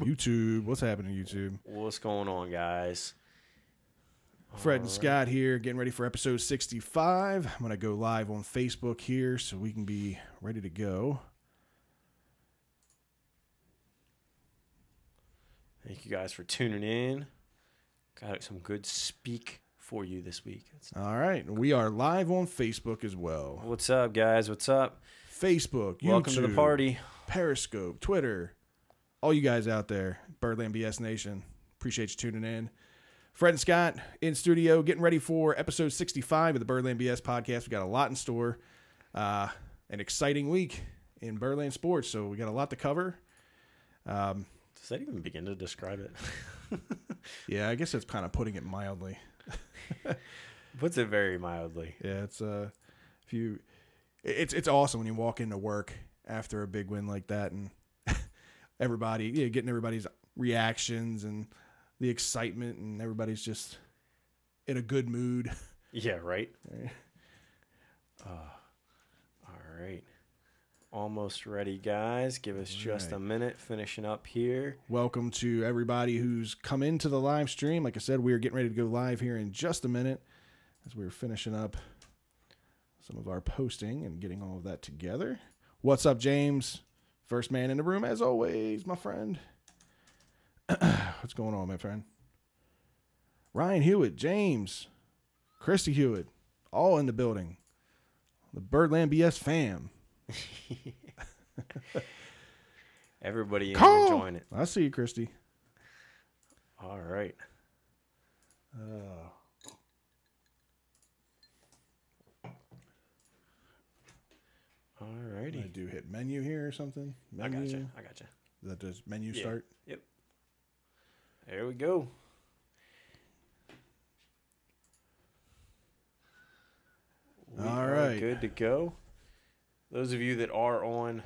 YouTube. What's happening, YouTube? What's going on, guys? Fred and Scott here, getting ready for episode 65. I'm going to go live on Facebook here so we can be ready to go. Thank you guys for tuning in. Got some good speak for you this week. All right. We are live on Facebook as well. What's up, guys? What's up? Facebook, YouTube, welcome to the party. Periscope, Twitter, all you guys out there, Birdland BS Nation. Appreciate you tuning in. Fred and Scott in studio, getting ready for episode 65 of the Birdland BS podcast. We got a lot in store. An exciting week in Birdland sports, so we got a lot to cover. Does that even begin to describe it? Yeah, I guess that's kind of putting it mildly. Puts it very mildly. Yeah, it's awesome when you walk into work after a big win like that, and getting everybody's reactions and the excitement, and everybody's just in a good mood. Yeah, right. All right. Almost ready, guys. Give us just a minute. Finishing up here. Welcome to everybody who's come into the live stream. Like I said, we are getting ready to go live here in just a minute as we're finishing up some of our posting and getting all of that together. What's up, James? First man in the room, as always, my friend. What's going on, my friend? Ryan Hewitt, James, Christy Hewitt, all in the building. The Birdland BS fam. Everybody enjoying it. I see you, Christy. All right. All righty. I do hit menu here or something. Menu. I gotcha. Is that does menu start? Yep. There we go. All right. Good to go. Those of you that are on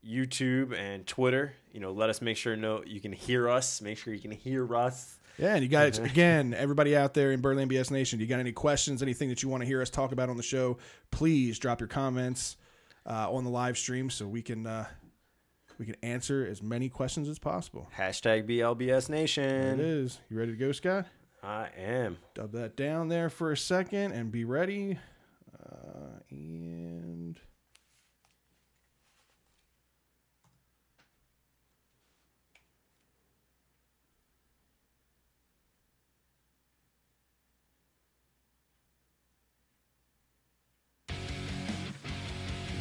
YouTube and Twitter, let us make sure you can hear us. Make sure you can hear us. Yeah, and you guys, again, everybody out there in Birdland BS Nation, you got any questions, anything that you want to hear us talk about on the show, please drop your comments on the live stream so we can answer as many questions as possible. Hashtag BLBS Nation. There it is. You ready to go, Scott? I am. Dub that down there for a second and be ready. And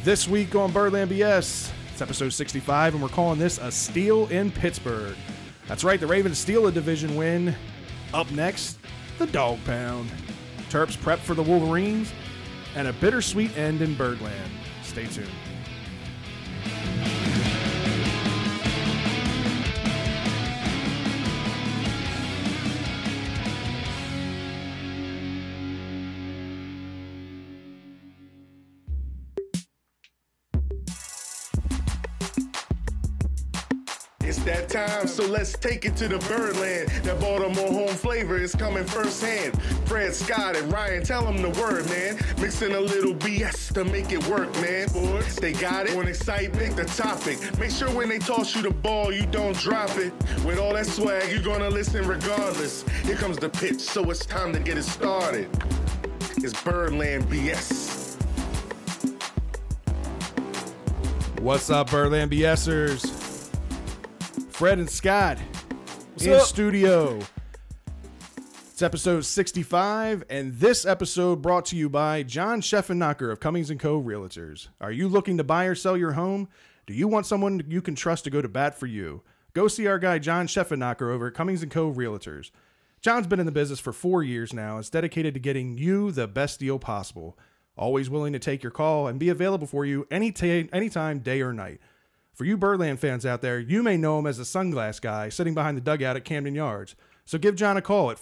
this week on Birdland BS, it's episode 65, and we're calling this a steal in Pittsburgh. That's right, the Ravens steal a division win. Up next, the Dog Pound. Terps prep for the Wolverines, and a bittersweet end in Birdland. Stay tuned. It's that time, so let's take it to the Birdland. That Baltimore home flavor is coming firsthand. Fred, Scott, and Ryan, tell them the word, man. Mixing a little BS to make it work, man. Boys, they got it. On excitement, the topic. Make sure when they toss you the ball, you don't drop it. With all that swag, you're gonna listen regardless. Here comes the pitch, so it's time to get it started. It's Birdland BS. What's up, Birdland BSers? Fred and Scott What's in up? studio. It's episode 65, and this episode brought to you by John Scheffancker of Cummings & Co. Realtors. Are you looking to buy or sell your home? Do you want someone you can trust to go to bat for you? Go see our guy John Scheffancker over at Cummings & Co. Realtors. John's been in the business for 4 years now. Is dedicated to getting you the best deal possible. Always willing to take your call and be available for you anytime, day or night. For you Birdland fans out there, you may know him as the sunglass guy sitting behind the dugout at Camden Yards. So give John a call at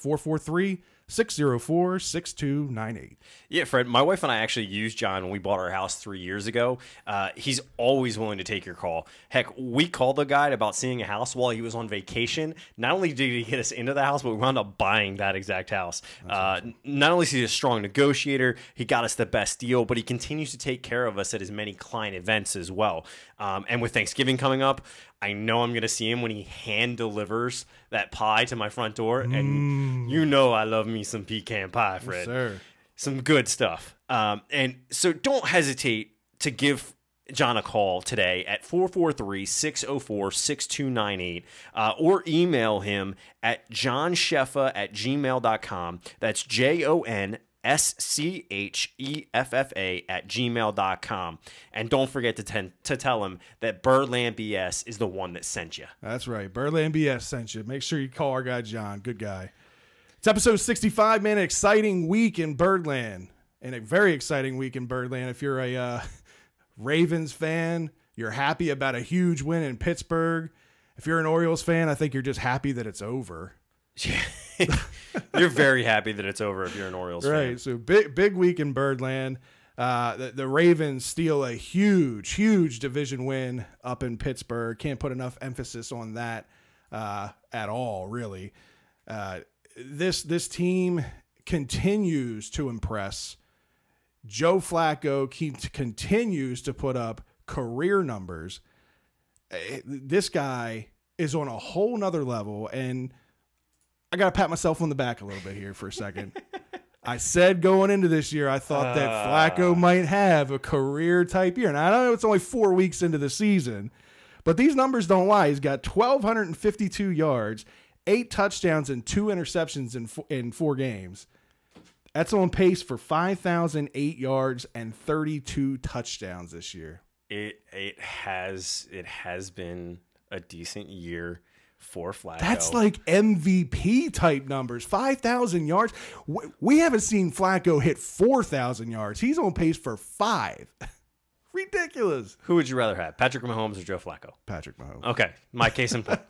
604-6298. Yeah, Fred, my wife and I actually used John when we bought our house 3 years ago. He's always willing to take your call. Heck, we called the guy about seeing a house while he was on vacation. Not only did he get us into the house, but we wound up buying that exact house. Awesome. Not only is he a strong negotiator, he got us the best deal, but he continues to take care of us at his many client events as well. And with Thanksgiving coming up, I know I'm going to see him when he hand delivers that pie to my front door. And you know I love me some pecan pie, Fred. Yes, sir. Some good stuff. And so don't hesitate to give John a call today at 443-604-6298 or email him at johnsheffa@gmail.com. That's JONSCHEFFA@gmail.com. And don't forget to tell him that Birdland BS is the one that sent you. That's right. Birdland BS sent you. Make sure you call our guy John. Good guy. It's episode 65, man. An exciting week in Birdland. And a very exciting week in Birdland. If you're a Ravens fan, you're happy about a huge win in Pittsburgh. If you're an Orioles fan, I think you're just happy that it's over. You're very happy that it's over if you're an Orioles fan. Right. So big week in Birdland. The Ravens steal a huge division win up in Pittsburgh. Can't put enough emphasis on that at all, really. This team continues to impress. Joe Flacco continues to put up career numbers. This guy is on a whole nother level, and I got to pat myself on the back a little bit here for a second. I said going into this year, I thought that Flacco might have a career-type year. And I know it's only 4 weeks into the season, but these numbers don't lie. He's got 1,252 yards, 8 touchdowns, and 2 interceptions in 4 games. That's on pace for 5,008 yards and 32 touchdowns this year. It has been a decent year for Flacco. That's like MVP type numbers. 5,000 yards. We haven't seen Flacco hit 4,000 yards. He's on pace for 5. Ridiculous. Who would you rather have, Patrick Mahomes or Joe Flacco? Patrick Mahomes. Okay, my case in point.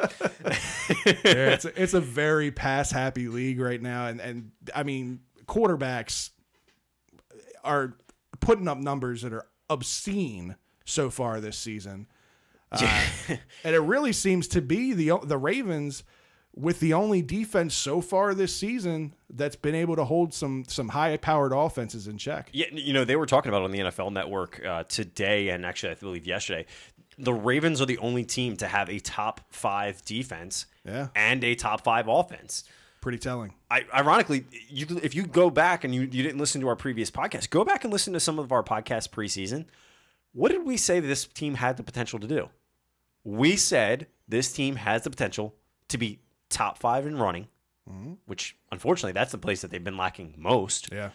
Yeah, it's a very pass-happy league right now. And I mean, quarterbacks are putting up numbers that are obscene so far this season. And it really seems to be the Ravens with the only defense so far this season that's been able to hold some high-powered offenses in check. Yeah, you know, they were talking about on the NFL Network today, and actually I believe yesterday, the Ravens are the only team to have a top 5 defense and a top 5 offense. Pretty telling. Ironically, if you go back and you didn't listen to our previous podcast, go back and listen to some of our podcasts preseason. What did we say this team had the potential to do? We said this team has the potential to be top 5 in running, which unfortunately that's the place that they've been lacking most. Yeah.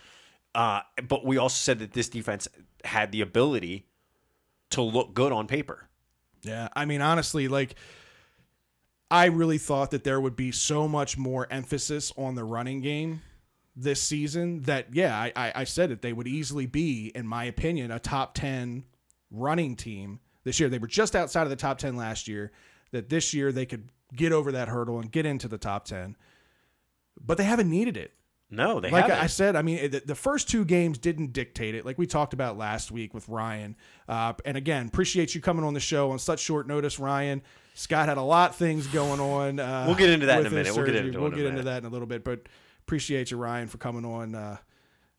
But we also said that this defense had the ability to look good on paper. Yeah. I mean, honestly, like, I really thought that there would be so much more emphasis on the running game this season that, I said that they would easily be, in my opinion, a top 10 running team this year. They were just outside of the top 10 last year, that this year they could get over that hurdle and get into the top 10. But they haven't needed it. No, they haven't. Like I said, I mean, the first 2 games didn't dictate it, like we talked about last week with Ryan. And again, appreciate you coming on the show on such short notice, Ryan. Scott had a lot of things going on. We'll get into that in a minute. We'll get into that in a little bit, but appreciate you, Ryan, for coming on.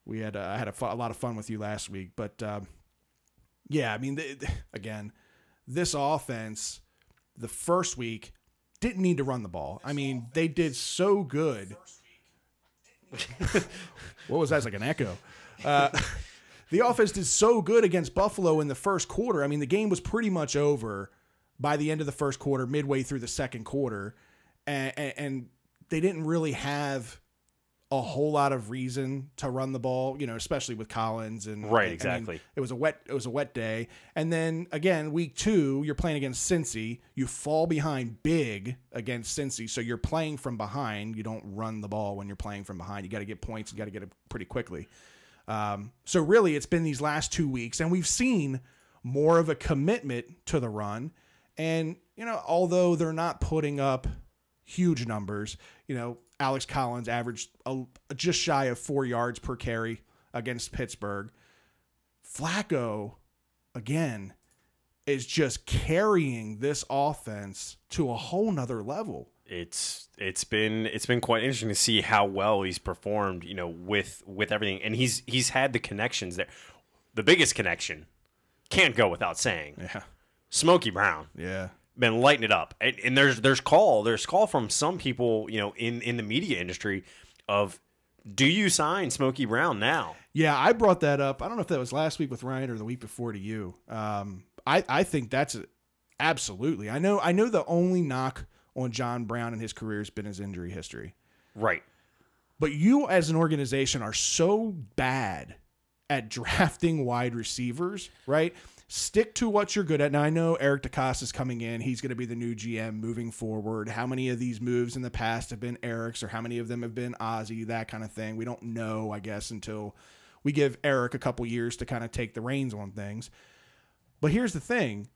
We had I had a lot of fun with you last week, but yeah, I mean, again, this offense, the first week didn't need to run the ball. I mean, they did so good. What was that? It's like an echo. The offense did so good against Buffalo in the first quarter. I mean, the game was pretty much over by the end of the first quarter, midway through the second quarter, and they didn't really have a whole lot of reason to run the ball, you know, especially with Collins and right. Exactly. I mean, it was a wet day. And then again, week 2, you're playing against Cincy. You fall behind big against Cincy. So you're playing from behind. You don't run the ball when you're playing from behind. You got to get points. You got to get it pretty quickly. So really it's been these last 2 weeks, and we've seen more of a commitment to the run. And, you know, although they're not putting up huge numbers. You know, Alex Collins averaged just shy of 4 yards per carry against Pittsburgh. Flacco, again, is just carrying this offense to a whole nother level. It's been quite interesting to see how well he's performed, you know, with everything, and he's had the connections there. The biggest connection, can't go without saying, Smokey Brown, been lighting it up, and there's call from some people, you know, in the media industry of, do you sign Smokey Brown now? Yeah, I brought that up. I don't know if that was last week with Ryan or the week before to you. I think that's absolutely. I know the only knock on John Brown in his career has been his injury history. Right. But you as an organization are so bad at drafting wide receivers, right? Stick to what you're good at. Now, I know Eric DeCosta is coming in. He's going to be the new GM moving forward. How many of these moves in the past have been Eric's, or how many of them have been Ozzy, that kind of thing? We don't know, I guess, until we give Eric a couple years to kind of take the reins on things. But here's the thing.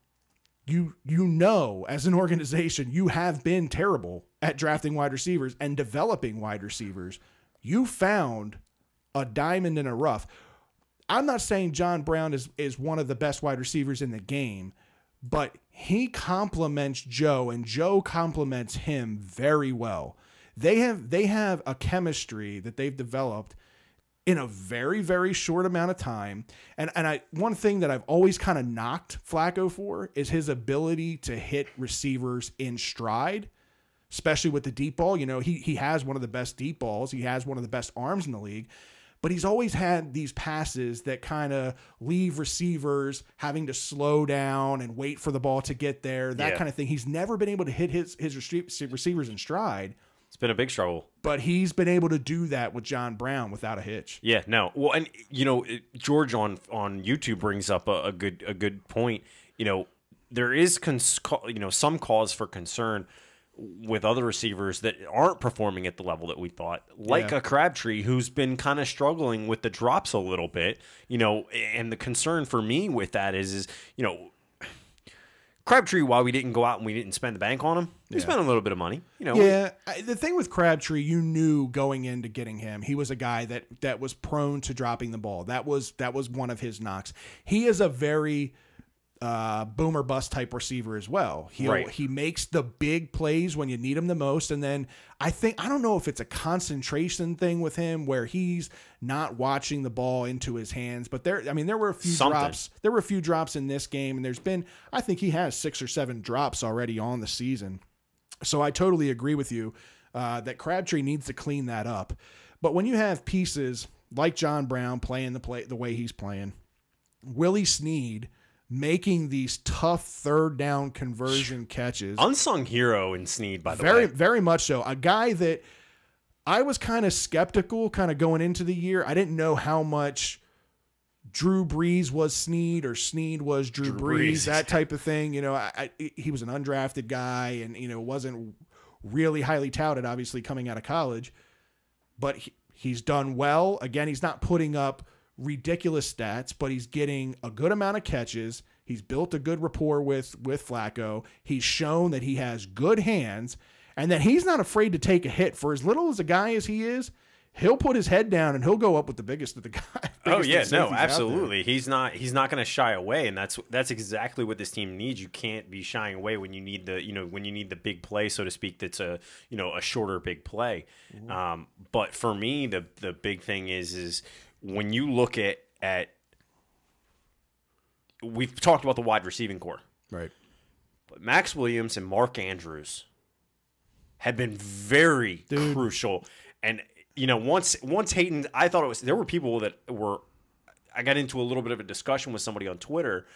You know, as an organization, you have been terrible at drafting wide receivers and developing wide receivers. You found a diamond in a rough. I'm not saying John Brown is one of the best wide receivers in the game, but he complements Joe, and Joe complements him very well. They have a chemistry that they've developed in a very, very short amount of time. And one thing that I've always kind of knocked Flacco for is his ability to hit receivers in stride, especially with the deep ball. You know, he has one of the best deep balls. He has one of the best arms in the league. But he's always had these passes that kind of leave receivers having to slow down and wait for the ball to get there, that kind of thing. He's never been able to hit his receivers in stride. It's been a big struggle. But he's been able to do that with John Brown without a hitch. Yeah, no. Well, and, you know, George on YouTube brings up a good point. You know, there is some cause for concern with other receivers that aren't performing at the level that we thought, like a Crabtree, who's been kind of struggling with the drops a little bit, you know, and the concern for me with that is, you know, Crabtree, while we didn't go out and we didn't spend the bank on him, we spent a little bit of money, you know. Yeah, the thing with Crabtree, you knew going into getting him, he was a guy that was prone to dropping the ball. That was one of his knocks. He is a very boom or bust type receiver as well. He makes the big plays when you need him the most, and then I don't know if it's a concentration thing with him where he's not watching the ball into his hands, but there were a few drops. There were a few drops in this game, and I think he has 6 or 7 drops already on the season. So I totally agree with you that Crabtree needs to clean that up. But when you have pieces like John Brown playing the way he's playing, Willie Snead making these tough third down conversion catches. Unsung hero in Snead, by the way. Very much so. A guy that I was kind of skeptical kind of going into the year. I didn't know how much Drew Brees was Snead or Snead was Drew Brees, that type of thing. You know, he was an undrafted guy and, you know, wasn't really highly touted, obviously, coming out of college. But he's done well. Again, he's not putting up ridiculous stats, but he's getting a good amount of catches. He's built a good rapport with Flacco. He's shown that he has good hands and that he's not afraid to take a hit. For as little as a guy as he is, he'll put his head down and he'll go up with the biggest of the guys. Oh yeah, no, absolutely. He's not going to shy away, and that's exactly what this team needs. You can't be shying away when you need the big play, so to speak. That's a shorter big play. But for me, the big thing is when you look at we've talked about the wide receiving core, right? But Max Williams and Mark Andrews have been very crucial. And you know, once Hayden, I thought there were people that were. I got into a little bit of a discussion with somebody on Twitter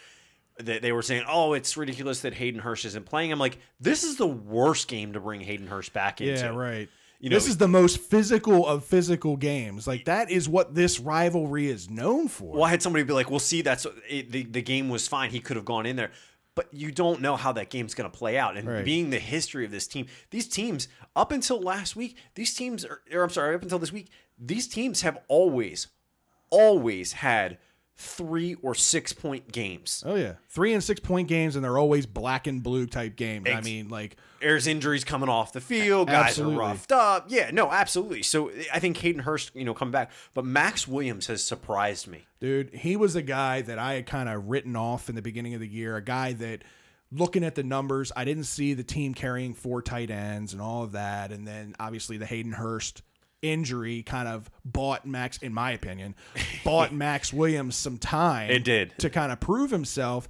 that they were saying, "Oh, it's ridiculous that Hayden Hurst isn't playing." I'm like, this is the worst game to bring Hayden Hurst back into. Yeah, right. You know, this is the most physical of physical games. Like, that is what this rivalry is known for. Well, I had somebody be like, well, see, the game was fine. He could have gone in there. But you don't know how that game's going to play out. And being the history of this team, these teams, up until last week, up until this week, these teams have always had 3 or 6 point games. Oh yeah, 3 and 6 point games, and they're always black and blue type games. I mean, like, there's injuries coming off the field. Guys absolutely. are roughed up. Yeah, no, absolutely. So I think Hayden Hurst, come back, but Max Williams has surprised me. Dude, he was a guy that I had kind of written off in the beginning of the year. A guy that, looking at the numbers, I didn't see the team carrying 4 tight ends and all of that, and then obviously the Hayden Hurst injury kind of bought Max, in my opinion, Max Williams some time. It did. To kind of prove himself.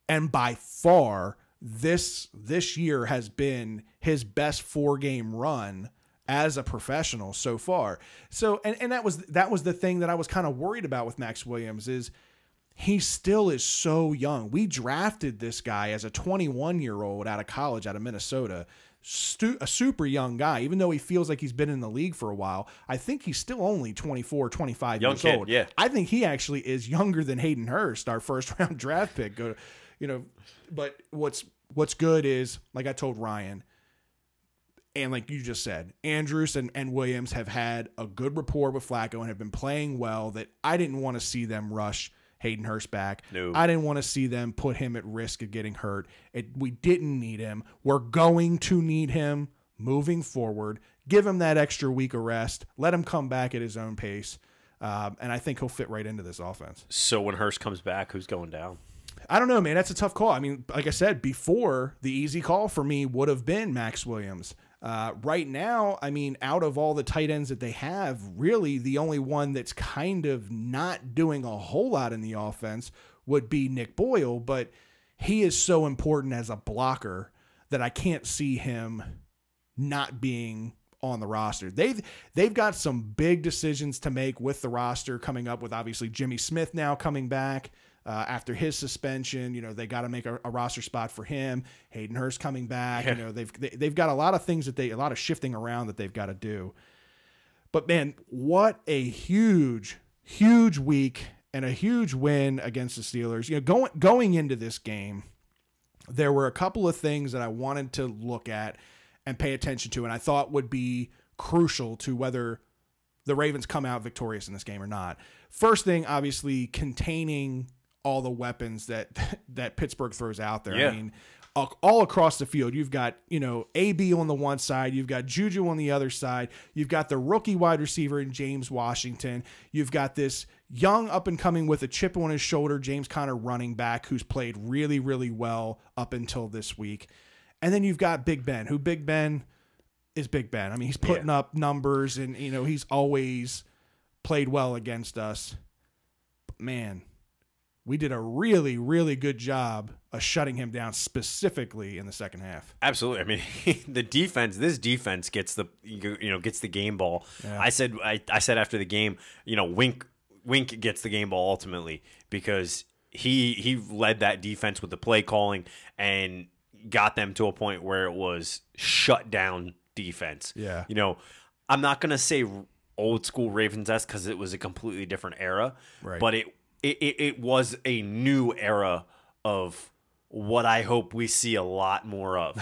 And by far, this year has been his best 4-game run as a professional so far. So, and that was the thing that I was kind of worried about with Max Williams is he still is so young. We drafted this guy as a 21-year-old out of college, out of Minnesota. A super young guy, even though he feels like he's been in the league for a while. I think he's still only 24, 25 years old. Yeah. I think he actually is younger than Hayden Hurst, our first round draft pick. But what's good is, like I told Ryan, and like you just said, Andrews and Williams have had a good rapport with Flacco and have been playing well, that I didn't want to see them rush Hayden Hurst back. No. I didn't want to see them put him at risk of getting hurt. We didn't need him. We're going to need him moving forward. Give him that extra week of rest. Let him come back at his own pace. And I think he'll fit right into this offense. So when Hurst comes back, who's going down? I don't know, man. That's a tough call. I mean, like I said, before, the easy call for me would have been Max Williams. Right now, I mean, out of all the tight ends that they have, really the only one that's kind of not doing a whole lot in the offense would be Nick Boyle, but he is so important as a blocker that I can't see him not being on the roster. They've got some big decisions to make with the roster coming up, with obviously Jimmy Smith now coming back. After his suspension, they got to make a roster spot for him. Hayden Hurst coming back. Yeah. They've got a lot of things a lot of shifting around that they've got to do. But man, what a huge week and a huge win against the Steelers. Going into this game, there were a couple of things that I wanted to look at and pay attention to, and I thought would be crucial to whether the Ravens come out victorious in this game or not. First thing, obviously, containing all the weapons that Pittsburgh throws out there. Yeah. I mean, all across the field, you've got, AB on the one side, you've got Juju on the other side, you've got the rookie wide receiver in James Washington, you've got this young up and coming with a chip on his shoulder, James Conner running back, who's played really, really well up until this week. And then you've got Big Ben, who Big Ben is Big Ben. I mean, he's putting up numbers, and he's always played well against us. But man, we did a really, really good job of shutting him down, specifically in the second half. Absolutely. I mean, this defense gets the game ball. Yeah. I said after the game, Wink gets the game ball ultimately, because he led that defense with the play calling and got them to a point where it was shut down defense. Yeah. I'm not going to say old school Ravens-esque because it was a completely different era, right, but it was a new era of what I hope we see a lot more of.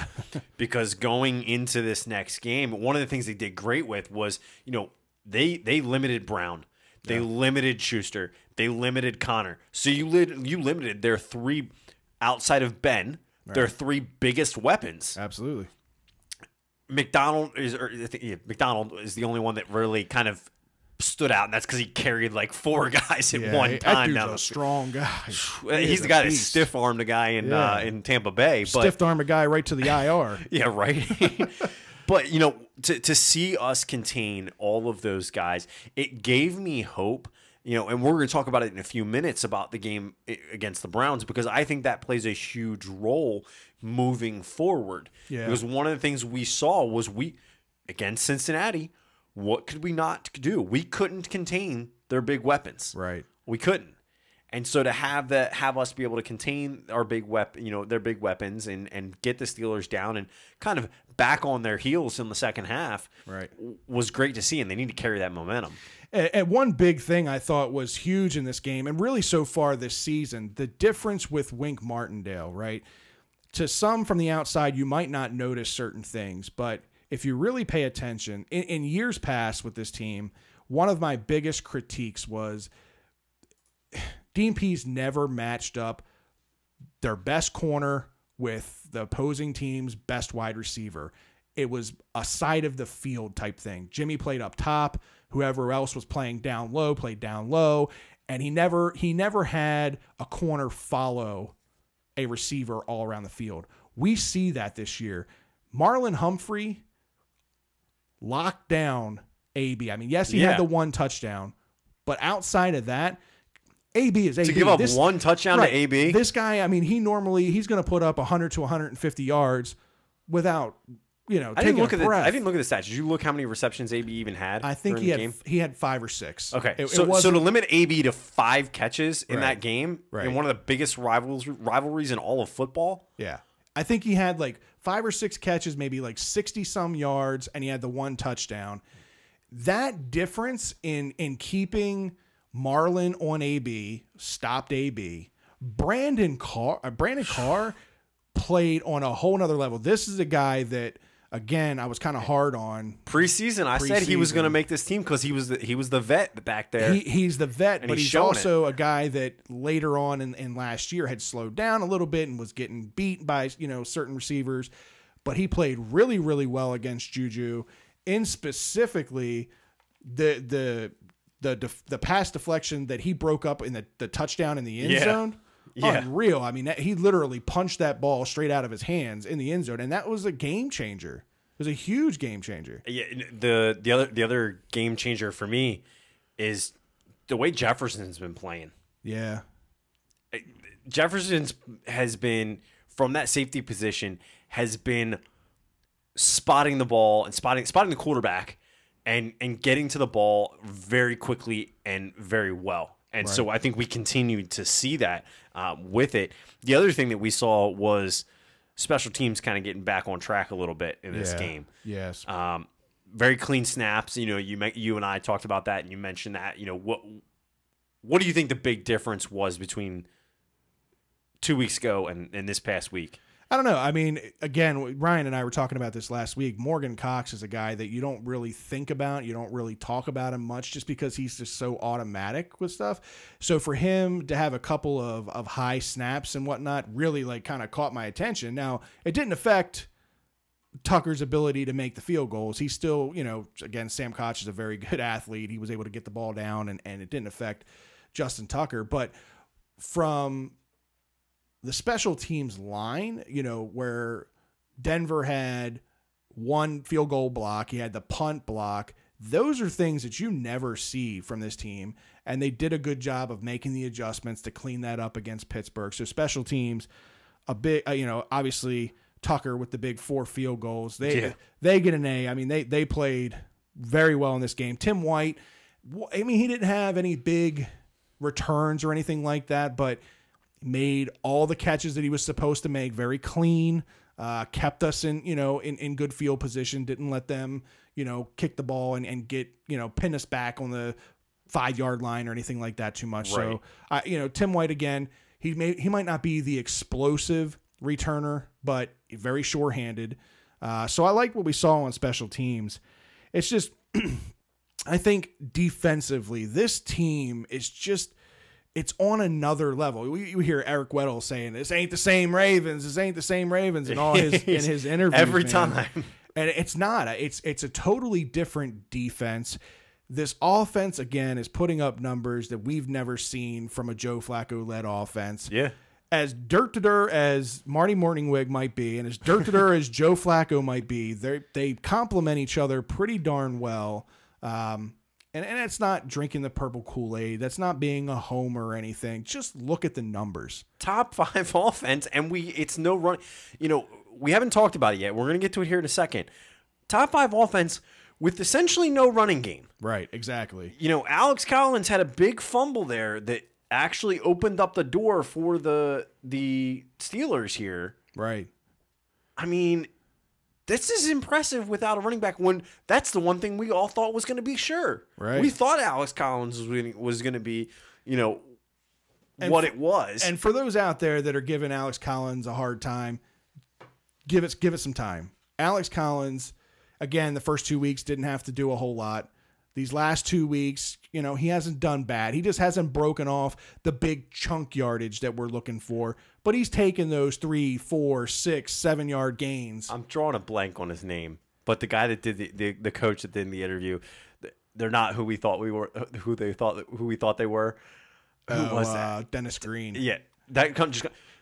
Because going into this next game, one of the things they did great with was, they limited Brown. They limited Schuster. They limited Connor. So you limited their 3, outside of Ben, their 3 biggest weapons. Absolutely. McDonald is the only one that really kind of stood out, and that's because he carried like 4 guys at one time. That dude's a strong guy. He's the guy that stiff-armed a guy in Tampa Bay. Stiff-armed a guy right to the IR. Yeah, right. But, to see us contain all of those guys, it gave me hope. And we're going to talk about it in a few minutes about the game against the Browns, because I think that plays a huge role moving forward. Yeah. Because one of the things we saw was against Cincinnati, what could we not do? We couldn't contain their big weapons. Right. We couldn't. And so to have us be able to contain our big their big weapons and get the Steelers down and kind of back on their heels in the second half, right, was great to see, and they need to carry that momentum. And one big thing I thought was huge in this game, and really so far this season, the difference with Wink Martindale, right? To some from the outside, you might not notice certain things, but if you really pay attention, in years past with this team, one of my biggest critiques was Dean Pease never matched up their best corner with the opposing team's best wide receiver. It was a side of the field type thing. Jimmy played up top. Whoever else was playing down low played down low. And he never had a corner follow a receiver all around the field. We see that this year. Marlon Humphrey locked down AB. I mean, yes, he had the one touchdown, but outside of that, AB is AB. To give up one touchdown to AB? This guy, I mean, he's going to put up 100 to 150 yards without, I didn't look at the stats. Did you look how many receptions AB even had? I think he had 5 or 6. Okay, so to limit AB to 5 catches in that game, in one of the biggest rivalries in all of football? Yeah. I think he had like 5 or 6 catches, maybe like 60-some yards, and he had the one touchdown. That difference in keeping Marlon on AB, stopped AB. Brandon Carr played on a whole nother level. This is a guy that, again, I was kind of hard on. Preseason, I said he was going to make this team because he was the vet back there. He's the vet, but he's also a guy that later on in last year had slowed down a little bit and was getting beat by certain receivers. But he played really, really well against Juju. In specifically the pass deflection that he broke up in the touchdown in the end zone. Yeah. Unreal. I mean, he literally punched that ball straight out of his hands in the end zone, and that was a game changer. It was a huge game changer. Yeah, the other game changer for me is the way Jefferson's been playing. Yeah. Jefferson has been, from that safety position, has been spotting the ball and spotting the quarterback and getting to the ball very quickly and very well. And so I think we continued to see that with it. The other thing that we saw was special teams kind of getting back on track a little bit in this game. Yes. Very clean snaps. You and I talked about that, and you mentioned that. What do you think the big difference was between 2 weeks ago and this past week? I don't know. I mean, again, Ryan and I were talking about this last week. Morgan Cox is a guy that you don't really think about. You don't really talk about him much just because he's just so automatic with stuff. So for him to have a couple of high snaps and whatnot really kind of caught my attention. Now, it didn't affect Tucker's ability to make the field goals. He's still, again, Sam Koch is a very good athlete. He was able to get the ball down and it didn't affect Justin Tucker. But from the special teams line, where Denver had one field goal block, he had the punt block. Those are things that you never see from this team, and they did a good job of making the adjustments to clean that up against Pittsburgh. So special teams, a big, obviously Tucker with the big 4 field goals. They get an A. I mean, they played very well in this game. Tim White, I mean, he didn't have any big returns or anything like that, but made all the catches that he was supposed to make, very clean, kept us in good field position, didn't let them, kick the ball and get, pin us back on the 5-yard line or anything like that too much. Right. So, Tim White, again, he might not be the explosive returner, but very sure-handed. So I like what we saw on special teams. It's just, I think defensively, this team is just, it's on another level. You hear Eric Weddle saying, "This ain't the same Ravens. This ain't the same Ravens," in all his interviews every time. And it's not. It's a totally different defense. This offense again is putting up numbers that we've never seen from a Joe Flacco led offense. Yeah. As dirt-to-dirt as Marty Morningwig might be, and as dirt-to-dirt as Joe Flacco might be, they complement each other pretty darn well. And it's not drinking the purple Kool-Aid. That's not being a homer or anything. Just look at the numbers. Top 5 offense, and it's no run. We haven't talked about it yet. We're going to get to it here in a second. Top 5 offense with essentially no running game. Right, exactly. Alex Collins had a big fumble there that actually opened up the door for the Steelers here. Right. I mean, this is impressive without a running back when that's the one thing we all thought was going to be sure. Right. We thought Alex Collins was going to be, what it was. And for those out there that are giving Alex Collins a hard time, give it some time. Alex Collins, again, the first 2 weeks didn't have to do a whole lot. these last 2 weeks, he hasn't done bad. He just hasn't broken off the big chunk yardage that we're looking for. But he's taken those 3, 4, 6, 7 yard gains. I'm drawing a blank on his name, but the guy that did the coach that did the interview, they're not who we thought we were. Who we thought they were. Who was that? Dennis Green. Yeah,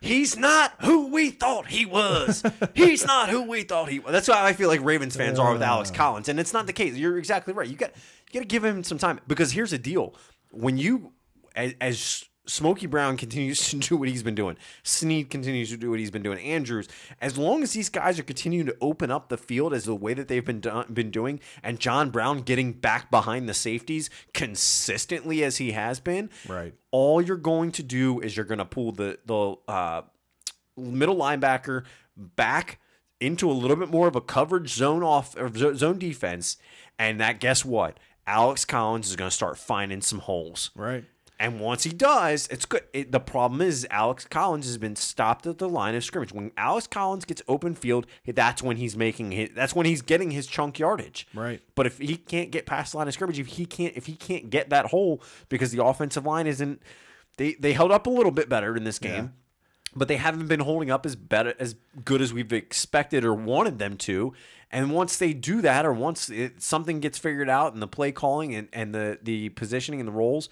he's not who we thought he was. He's not who we thought he was. That's how I feel like Ravens fans are with Alex Collins, and it's not the case. You're exactly right. You got to give him some time, because here's the deal: when you, as Smokey Brown continues to do what he's been doing, Snead continues to do what he's been doing, Andrews, as long as these guys are continuing to open up the field as the way that they've been doing, and John Brown getting back behind the safeties consistently as he has been, right? All you're going to do is you're going to pull the middle linebacker back into a little bit more of a coverage zone defense, and that, guess what? Alex Collins is going to start finding some holes, right? And once he does, it's good. The problem is Alex Collins has been stopped at the line of scrimmage. When Alex Collins gets open field, that's when he's getting his chunk yardage. Right. But if he can't get past the line of scrimmage, if he can't get that hole, because the offensive line isn't, they held up a little bit better in this game, but they haven't been holding up as good as we've expected or wanted them to. And once they do that, or once something gets figured out in the play calling and the positioning and the roles,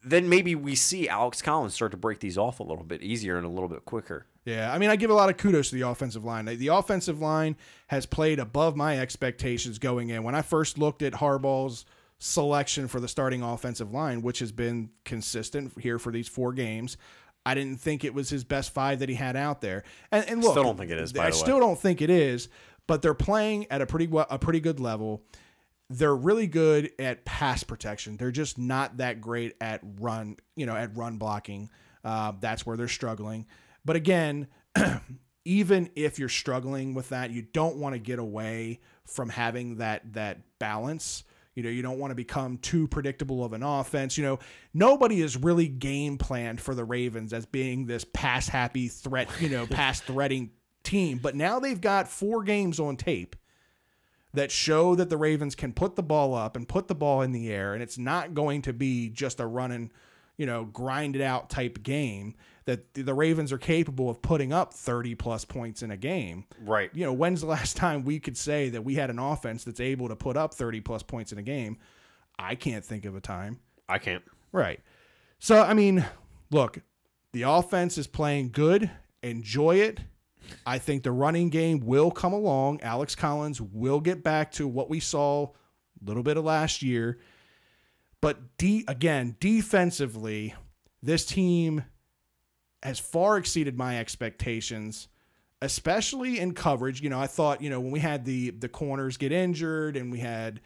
then maybe we see Alex Collins start to break these off a little bit easier and a little bit quicker. Yeah, I mean, I give a lot of kudos to the offensive line. The offensive line has played above my expectations going in. When I first looked at Harbaugh's selection for the starting offensive line, which has been consistent here for these 4 games, I didn't think it was his best 5 that he had out there. And look, still don't think it is, by the way. I still don't think it is, but they're playing at a pretty good level. They're really good at pass protection. They're just not that great at run blocking. That's where they're struggling. But again, even if you're struggling with that, you don't want to get away from having that balance. You don't want to become too predictable of an offense. Nobody is really game planned for the Ravens as being this pass happy threat, pass threatening team. But now they've got 4 games on tape that show that the Ravens can put the ball up and put the ball in the air, and it's not going to be just a running, grind it out type game, that the Ravens are capable of putting up 30-plus points in a game. Right. When's the last time we could say that we had an offense that's able to put up 30-plus points in a game? I can't think of a time. I can't. Right. So, I mean, look, the offense is playing good. Enjoy it. I think the running game will come along. Alex Collins will get back to what we saw a little bit of last year. But again, defensively, this team has far exceeded my expectations, especially in coverage. I thought, when we had the corners get injured and we had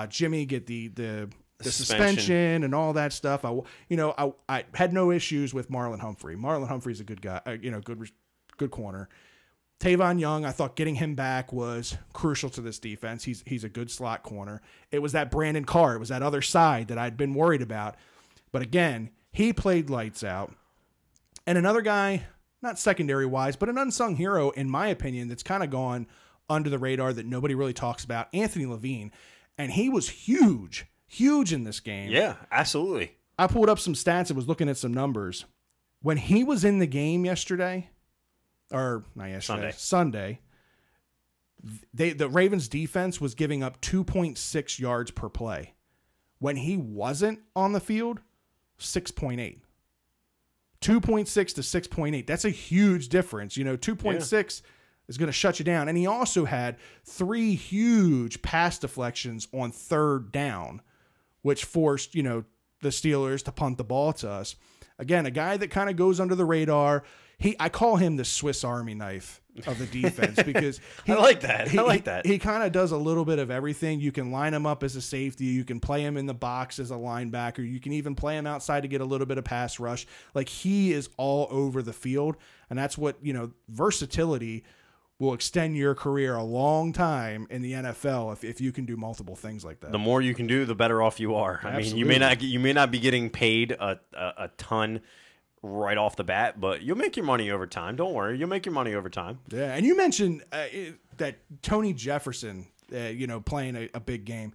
Jimmy get the suspension and all that stuff, I had no issues with Marlon Humphrey. Marlon Humphrey's a good guy, good corner. Tavon Young, I thought getting him back was crucial to this defense. He's a good slot corner. It was that Brandon Carr. It was that other side that I'd been worried about. But again, he played lights out. And another guy, not secondary-wise, but an unsung hero, in my opinion, that's kind of gone under the radar that nobody really talks about, Anthony Levine. And he was huge in this game. Yeah, absolutely. I pulled up some stats and was looking at some numbers. When he was in the game yesterday, or not yesterday, Sunday, the Ravens defense was giving up 2.6 yards per play. When he wasn't on the field, 6.8. 2.6 to 6.8. That's a huge difference. 2.6 is going to shut you down. And he also had 3 huge pass deflections on 3rd down, which forced, the Steelers to punt the ball to us. Again, a guy that kind of goes under the radar. I call him the Swiss Army knife of the defense because I like that. He kind of does a little bit of everything. You can line him up as a safety. You can play him in the box as a linebacker. You can even play him outside to get a little bit of pass rush. Like, he is all over the field, and that's what, versatility will extend your career a long time in the NFL if you can do multiple things like that. The more you can do, the better off you are. Absolutely. I mean, you may not be getting paid a ton right off the bat, but you'll make your money over time. Don't worry, you'll make your money over time. Yeah, and you mentioned that Tony Jefferson, playing a big game.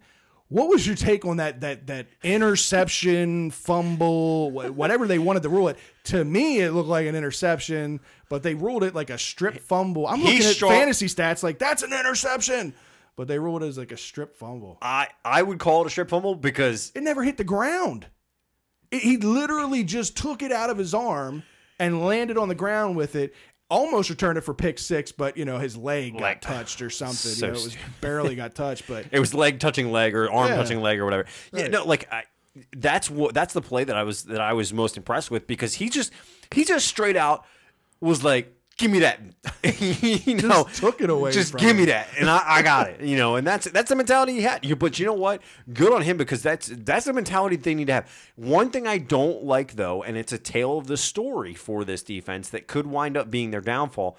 What was your take on that interception, fumble, whatever they wanted to rule it? To me, it looked like an interception, but they ruled it like a strip fumble. I'm looking at fantasy stats like that's an interception, but they ruled it as like a strip fumble. I would call it a strip fumble because it never hit the ground. He literally just took it out of his arm and landed on the ground with it. Almost returned it for pick 6, but his leg got touched or something. So it was barely got touched, but it was leg touching leg or arm touching leg or whatever. Right. Yeah, no, that's the play that I was most impressed with because he just straight out was like, give me that. Just took it away. Just from give him. me that, and I got it. And that's the mentality he had. But you know what? Good on him because that's the mentality they need to have. One thing I don't like though, and it's a tale of the story for this defense that could wind up being their downfall,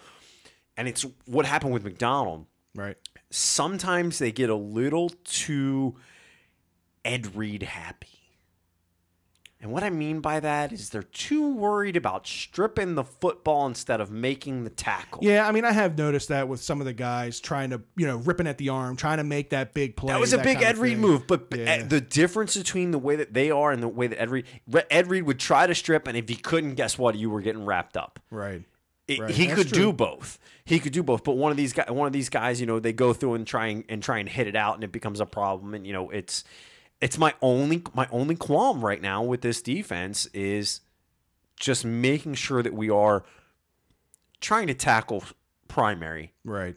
and it's what happened with McDonald. Right. Sometimes they get a little too Ed Reed happy. And what I mean by that is they're too worried about stripping the football instead of making the tackle. Yeah, I mean, I have noticed that with some of the guys trying to, ripping at the arm, trying to make that big play. That was a big Ed Reed move, but yeah. The difference between the way that they are and the way that Ed Reed would try to strip, and if he couldn't, guess what? You were getting wrapped up. Right. He could do both. He could do both. But one of these guys, they go through and try and hit it out, and it becomes a problem. And it's my only qualm right now with this defense is just making sure that we are trying to tackle primary. Right.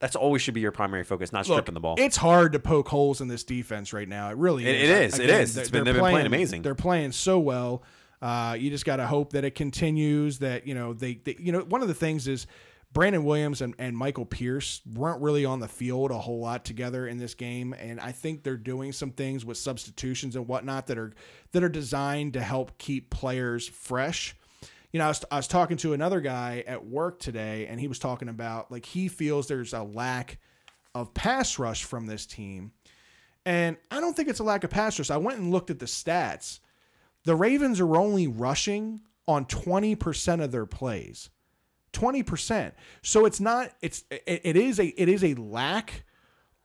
That's always should be your primary focus, not stripping the ball. It's hard to poke holes in this defense right now. It really is. It is. They've been playing amazing. They're playing so well. You just got to hope that it continues. That they one of the things is Brandon Williams and Michael Pierce weren't really on the field a whole lot together in this game, and I think they're doing some things with substitutions and whatnot that are designed to help keep players fresh. I was talking to another guy at work today, and he was talking about he feels there's a lack of pass rush from this team, and I don't think it's a lack of pass rush. I went and looked at the stats. The Ravens are only rushing on 20% of their plays. 20%. So it is a lack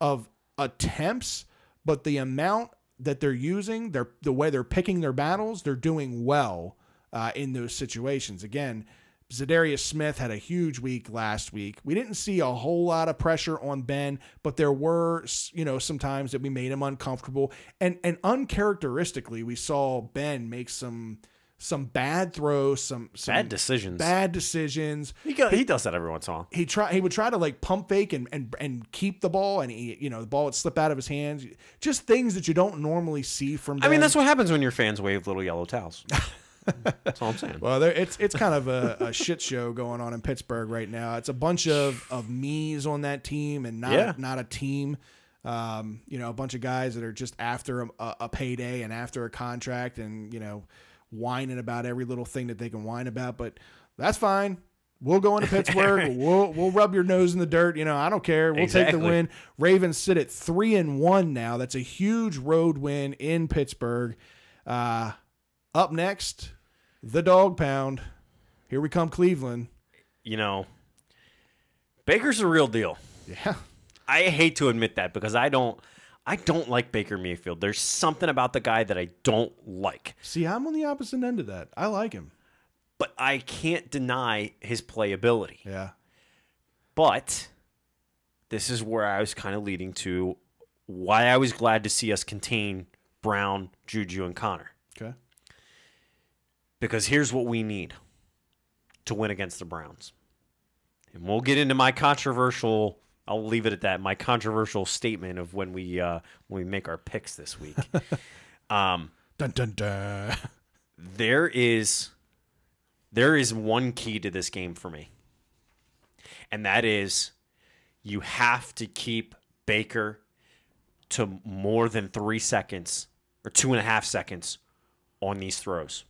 of attempts, but the amount that they're using, the way they're picking their battles, they're doing well in those situations. Again, Zadarius Smith had a huge week last week. We didn't see a whole lot of pressure on Ben, but there were, some times that we made him uncomfortable. And uncharacteristically, we saw Ben make some bad throws, some bad decisions. Bad decisions. He does that every once in a while. He would try to pump fake and keep the ball, and the ball would slip out of his hands. Just things that you don't normally see from Ben. I mean, that's what happens when your fans wave little yellow towels. That's all I'm saying. Well, it's kind of a shit show going on in Pittsburgh right now. It's a bunch of me's on that team and not a team. A bunch of guys that are just after a payday and after a contract and, whining about every little thing that they can whine about. But that's fine. We'll go into Pittsburgh. We'll rub your nose in the dirt. I don't care. We'll take the win. Ravens sit at 3-1 now. That's a huge road win in Pittsburgh. Up next, the Dog Pound. Here we come, Cleveland. Baker's a real deal. Yeah. I hate to admit that because I don't like Baker Mayfield. There's something about the guy that I don't like. See, I'm on the opposite end of that. I like him. But I can't deny his playability. Yeah. But this is where I was kind of leading to why I was glad to see us contain Brown, Juju, and Connor. Okay. Because here's what we need to win against the Browns. And we'll get into my controversial, I'll leave it at that, my controversial statement of when we make our picks this week. Dun, dun, dun. There is one key to this game for me. And that is you have to keep Baker to more than 3 seconds or 2.5 seconds on these throws.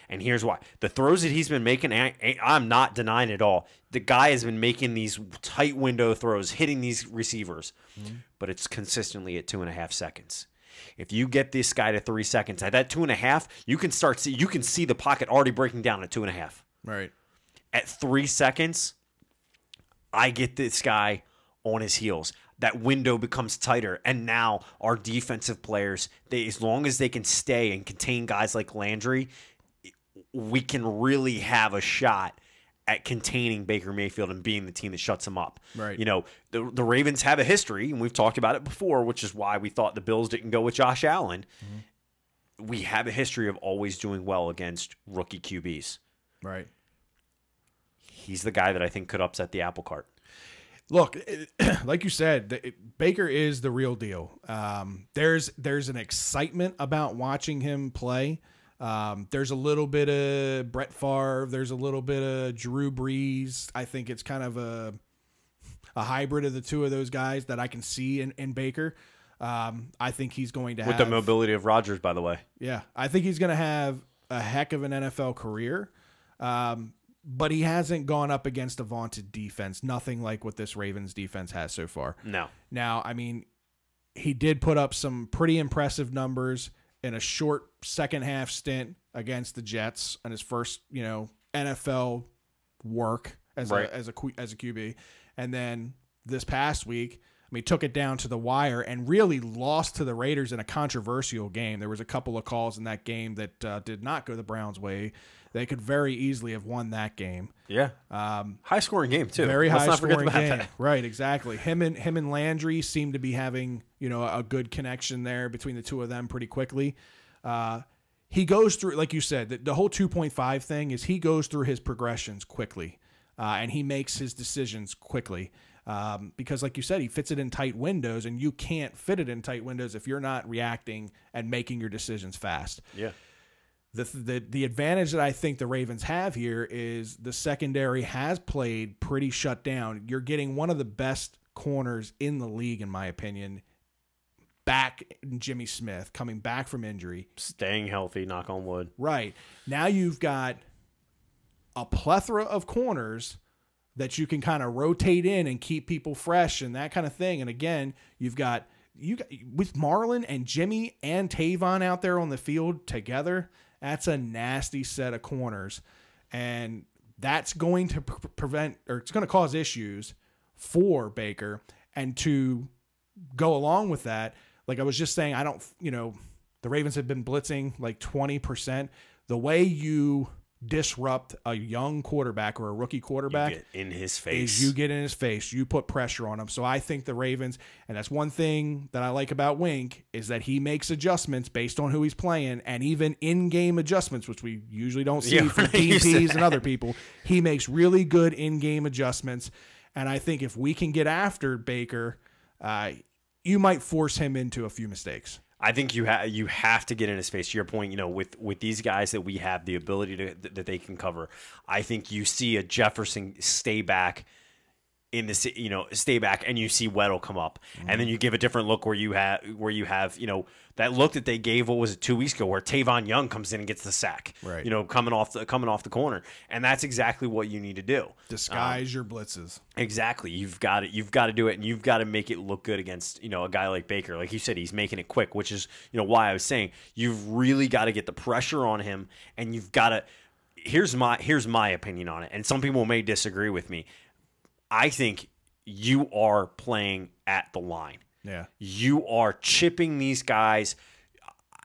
And here's why. The throws that he's been making, I'm not denying it at all. The guy has been making these tight window throws, hitting these receivers, but it's consistently at 2.5 seconds. If you get this guy to 3 seconds, at that 2.5, you can see the pocket already breaking down at 2.5. Right. At 3 seconds, I get this guy on his heels. that window becomes tighter. And now our defensive players, as long as they can stay and contain guys like Landry, we can really have a shot at containing Baker Mayfield and being the team that shuts him up. Right. You know, the Ravens have a history, and we've talked about it before, which is why we thought the Bills didn't go with Josh Allen. We have a history of always doing well against rookie QBs. Right. He's the guy that I think could upset the apple cart. Look, like you said, Baker is the real deal. There's an excitement about watching him play. There's a little bit of Brett Favre. There's a little bit of Drew Brees. I think it's kind of a hybrid of the two of those guys that I can see in Baker. I think he's going to have... With the mobility of Rodgers, by the way. Yeah, I think he's going to have a heck of an NFL career. But he hasn't gone up against a vaunted defense. Nothing like what this Ravens defense has so far. No. Now, I mean, he did put up some pretty impressive numbers in a short second half stint against the Jets on his first, NFL work as a QB. And then this past week, I mean, took it down to the wire and really lost to the Raiders in a controversial game. There was a couple of calls in that game that did not go the Browns' way. They could very easily have won that game. Yeah. High-scoring game, too. Very high-scoring game. That. Right, exactly. Him and Landry seem to be having, a good connection there between the two of them pretty quickly. He goes through, like you said, the whole 2.5 thing is he goes through his progressions quickly, and he makes his decisions quickly. Because like you said, he fits it in tight windows, and you can't fit it in tight windows if you're not reacting and making your decisions fast. Yeah. The advantage that I think the Ravens have here is the secondary has played pretty shut down. You're getting one of the best corners in the league, in my opinion, back in Jimmy Smith, coming back from injury. Staying healthy, knock on wood. Right. Now you've got a plethora of corners that you can kind of rotate in and keep people fresh and that kind of thing. And again, you got with Marlon and Jimmy and Tavon out there on the field together, that's a nasty set of corners. And that's going to prevent, or it's going to cause issues for Baker. And to go along with that, like I was just saying, the Ravens have been blitzing like 20%. The way you disrupt a young quarterback or a rookie quarterback, you get in his face. You get in his face. You put pressure on him. So I think the Ravens, and that's one thing that I like about Wink, is that he makes adjustments based on who he's playing, and even in-game adjustments, which we usually don't see from DPs and other people. He makes really good in-game adjustments, and I think if we can get after Baker, you might force him into a few mistakes. I think you have to get in his face. To your point, with these guys that we have the ability that they can cover, I think you see a Jefferson stay back stay back, and you see Weddle come up, and then you give a different look where you have that look that they gave. What was it 2 weeks ago, where Tavon Young comes in and gets the sack, right? Coming off the corner, and that's exactly what you need to do. Disguise your blitzes. Exactly. You've got to do it, and you've got to make it look good against a guy like Baker. Like you said, he's making it quick, which is why I was saying you've really got to get the pressure on him, and you've got to. Here's my opinion on it, and some people may disagree with me. I think you are playing at the line. Yeah. You are chipping these guys.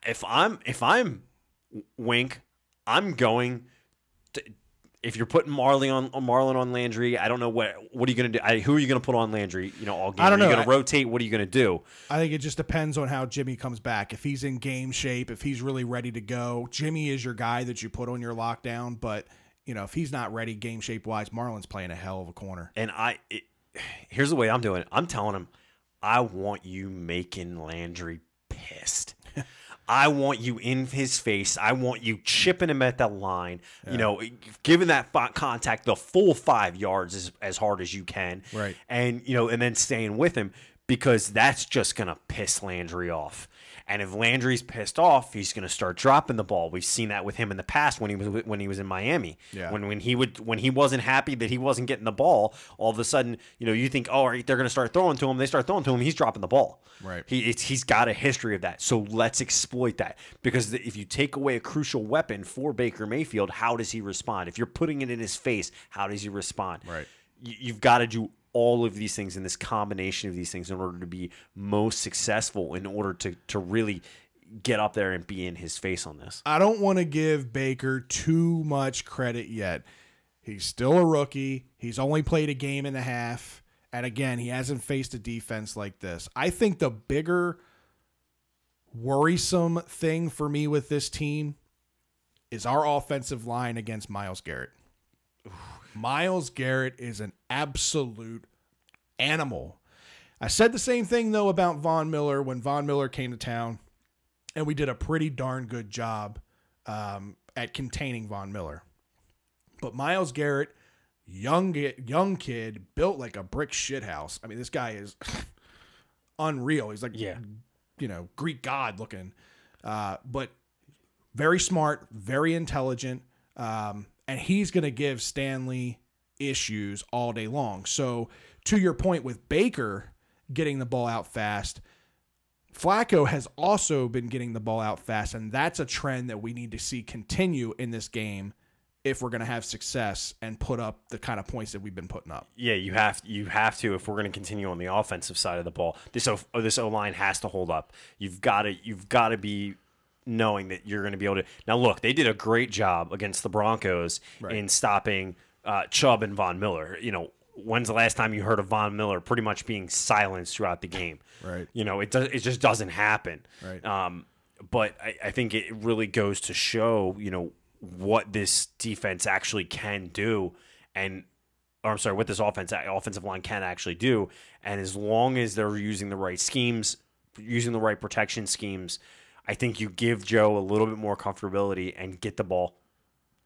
If I'm Wink, I'm going to, if you're putting Marlon on Landry, I don't know what are you going to do? Who are you going to put on Landry, all game? I don't know. Are you going to rotate? What are you going to do? I think it just depends on how Jimmy comes back. If he's in game shape, if he's really ready to go, Jimmy is your guy that you put on your lockdown, but if he's not ready game shape wise, Marlon's playing a hell of a corner. And here's the way I'm doing it. I'm telling him, I want you making Landry pissed. I want you in his face. I want you chipping him at the line. Yeah. Giving that contact the full 5 yards as hard as you can. Right. And and then staying with him, because that's just gonna piss Landry off. And if Landry's pissed off, he's going to start dropping the ball. We've seen that with him in the past when he was in Miami. Yeah. When he wasn't happy that he wasn't getting the ball, all of a sudden, you think, oh, right, they're going to start throwing to him. They start throwing to him. He's dropping the ball. Right. He's got a history of that. So let's exploit that, because if you take away a crucial weapon for Baker Mayfield, how does he respond? If you're putting it in his face, how does he respond? Right. You've got to do all of these things and this combination of these things in order to be most successful, in order to really get up there and be in his face on this. I don't want to give Baker too much credit yet. He's still a rookie. He's only played a game and a half. And again, he hasn't faced a defense like this. I think the bigger worrisome thing for me with this team is our offensive line against Myles Garrett. Myles Garrett is an absolute animal. I said the same thing, though, about Von Miller when Von Miller came to town, and we did a pretty darn good job at containing Von Miller. But Myles Garrett, young kid, built like a brick shithouse. I mean, this guy is unreal. He's like, Greek god looking, but very smart, very intelligent, and he's going to give Stanley issues all day long. So to your point with Baker getting the ball out fast, Flacco has also been getting the ball out fast, and that's a trend that we need to see continue in this game if we're going to have success and put up the kind of points that we've been putting up. Yeah, you have to if we're going to continue on the offensive side of the ball. This O-line has to hold up. You've got to be knowing that you're going to be able to. Now, look, they did a great job against the Broncos in stopping Chubb and Von Miller. You know, when's the last time you heard of Von Miller pretty much being silenced throughout the game? Right. You know, it just doesn't happen. Right. But I think it really goes to show, you know, what this defense actually can do, what this offensive line can actually do. And as long as they're using the right schemes, using the right protection schemes, I think you give Joe a little bit more comfortability and get the ball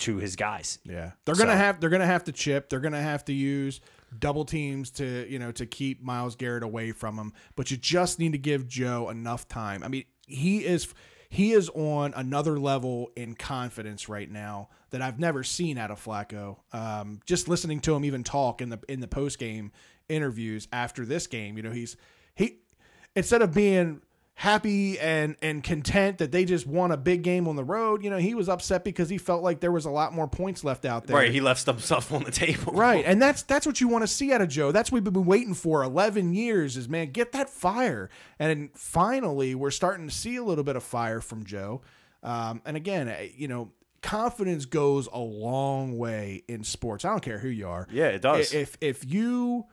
to his guys. Yeah. They're gonna have to chip. They're gonna have to use double teams to keep Myles Garrett away from him. But you just need to give Joe enough time. I mean, he is on another level in confidence right now that I've never seen out of Flacco. Just listening to him even talk in the post game interviews after this game, you know, he instead of being happy and content that they just won a big game on the road, you know, he was upset because he felt like there was a lot more points left out there. Right, he left some stuff on the table. Right, and that's what you want to see out of Joe. That's what we've been waiting for 11 years is, man, get that fire. And finally, we're starting to see a little bit of fire from Joe. And again, you know, confidence goes a long way in sports. I don't care who you are. Yeah, it does. If you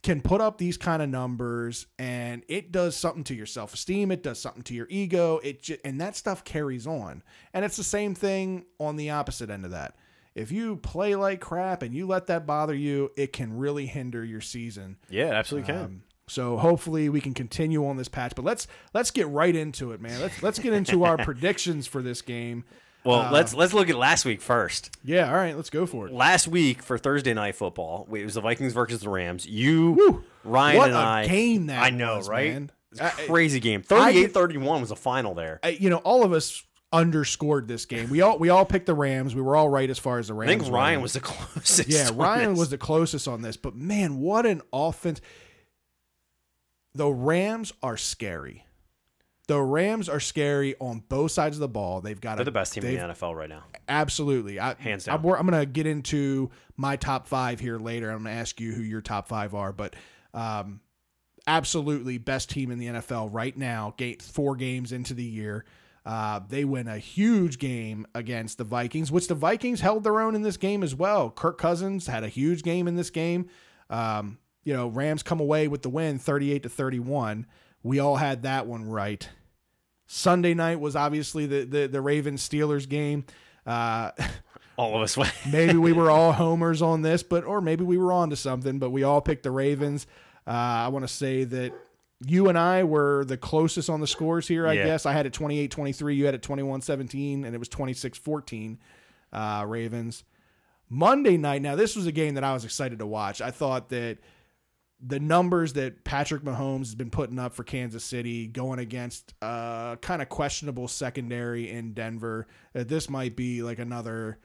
can put up these kind of numbers and it does something to your self-esteem, it does something to your ego, and that stuff carries on. And it's the same thing on the opposite end of that. If you play like crap and you let that bother you, it can really hinder your season. Yeah, it absolutely can. So hopefully we can continue on this patch, but let's get right into it, man. Let's get into our predictions for this game. Well, let's look at last week first. Yeah, all right, let's go for it. Last week for Thursday Night Football, it was the Vikings versus the Rams. Ryan, what and a game that I know, was, right? Man. It's a crazy game. 38-31 was the final there. You know, all of us underscored this game. We all picked the Rams. We were all right as far as the Rams. I think Ryan was the closest. Yeah, Ryan was the closest on this. But man, what an offense! The Rams are scary. The Rams are scary on both sides of the ball. They're the best team in the NFL right now. Absolutely. Hands down. I'm going to get into my top 5 here later. I'm going to ask you who your top 5 are. But absolutely best team in the NFL right now, 4 games into the year. They win a huge game against the Vikings, which the Vikings held their own in this game as well. Kirk Cousins had a huge game in this game. You know, Rams come away with the win 38-31. We all had that one right. Sunday night was obviously the Ravens-Steelers game. All of us went. Maybe we were all homers on this, or maybe we were on to something, but we all picked the Ravens. I want to say that you and I were the closest on the scores here, I guess. I had it 28-23. You had it 21-17, and it was 26-14 Ravens. Monday night, now this was a game that I was excited to watch. I thought that the numbers that Patrick Mahomes has been putting up for Kansas City going against kind of questionable secondary in Denver, that this might be like another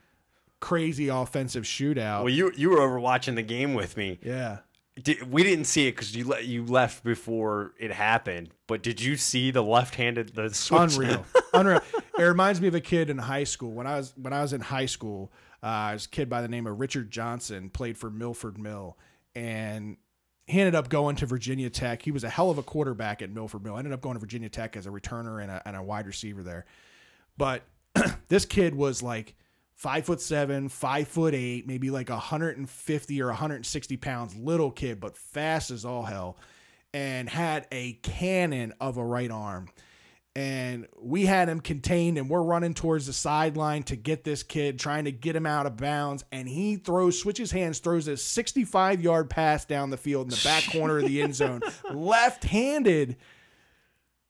crazy offensive shootout. Well, you were over watching the game with me. Yeah. We didn't see it because you left before it happened. But did you see the left-handed switch? Unreal. It reminds me of a kid in high school. When I was in high school, there was a kid by the name of Richard Johnson, played for Milford Mill, and he ended up going to Virginia Tech. He was a hell of a quarterback at Milford Mill. Ended up going to Virginia Tech as a returner and a wide receiver there. But this kid was like 5'7", 5'8", maybe like 150 or 160 pounds, little kid, but fast as all hell, and had a cannon of a right arm. And we had him contained, and we're running towards the sideline to get this kid, trying to get him out of bounds. And he switches hands, throws a 65-yard pass down the field in the back corner of the end zone, left-handed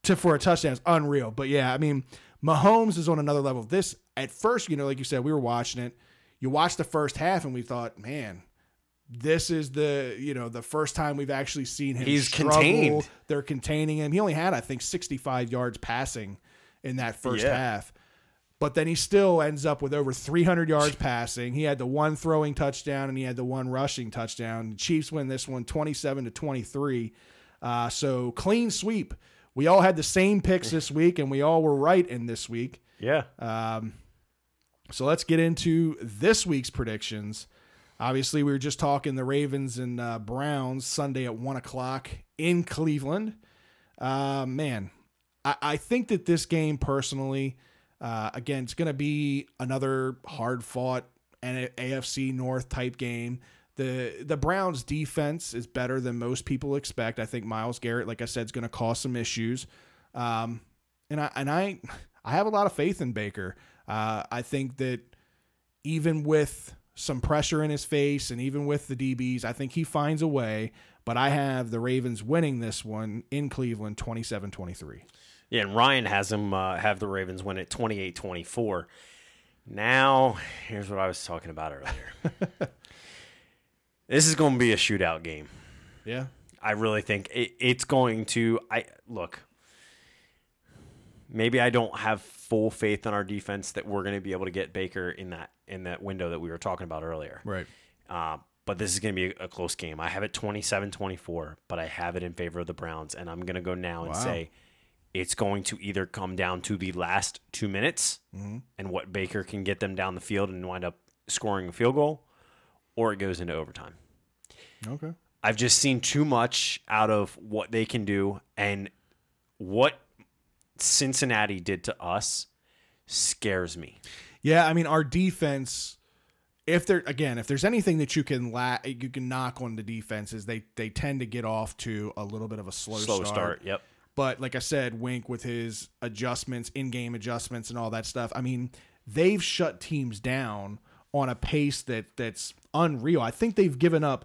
for a touchdown. It's unreal. But yeah, I mean, Mahomes is on another level. This, at first, like you said, we were watching it. You watched the first half, and we thought, man, this is the first time we've actually seen him struggle. Contained. They're containing him. He only had, I think, 65 yards passing in that first half. But then he still ends up with over 300 yards passing. He had the one throwing touchdown and he had the one rushing touchdown. The Chiefs win this one 27-23. So clean sweep. We all had the same picks this week, and we all were right in this week. Yeah. So let's get into this week's predictions. Obviously, we were just talking the Ravens and Browns Sunday at 1 o'clock in Cleveland. Man, I think that this game personally, again, it's going to be another hard-fought AFC North type game. The Browns defense is better than most people expect. I think Myles Garrett, like I said, is going to cause some issues. And I have a lot of faith in Baker. I think that even with some pressure in his face and even with the DBs, I think he finds a way. But I have the Ravens winning this one in Cleveland 27-23. Yeah, and Ryan has them have the Ravens win it 28-24. Now, here's what I was talking about earlier. This is going to be a shootout game. Yeah. I really think it's going to look. Maybe I don't have full faith in our defense that we're going to be able to get Baker in that window that we were talking about earlier. Right. But this is going to be a close game. I have it 27-24, but I have it in favor of the Browns, and I'm going to go now and say it's going to either come down to the last 2 minutes and what Baker can get them down the field and wind up scoring a field goal, or it goes into overtime. Okay. I've just seen too much out of what they can do, and what Cincinnati did to us scares me. Yeah, I mean, our defense, if there's anything that you can knock on the defense, is they tend to get off to a little bit of a slow start. Yep. But like I said, Wink with his adjustments, in-game adjustments and all that stuff, I mean, they've shut teams down on a pace that's unreal. I think they've given up,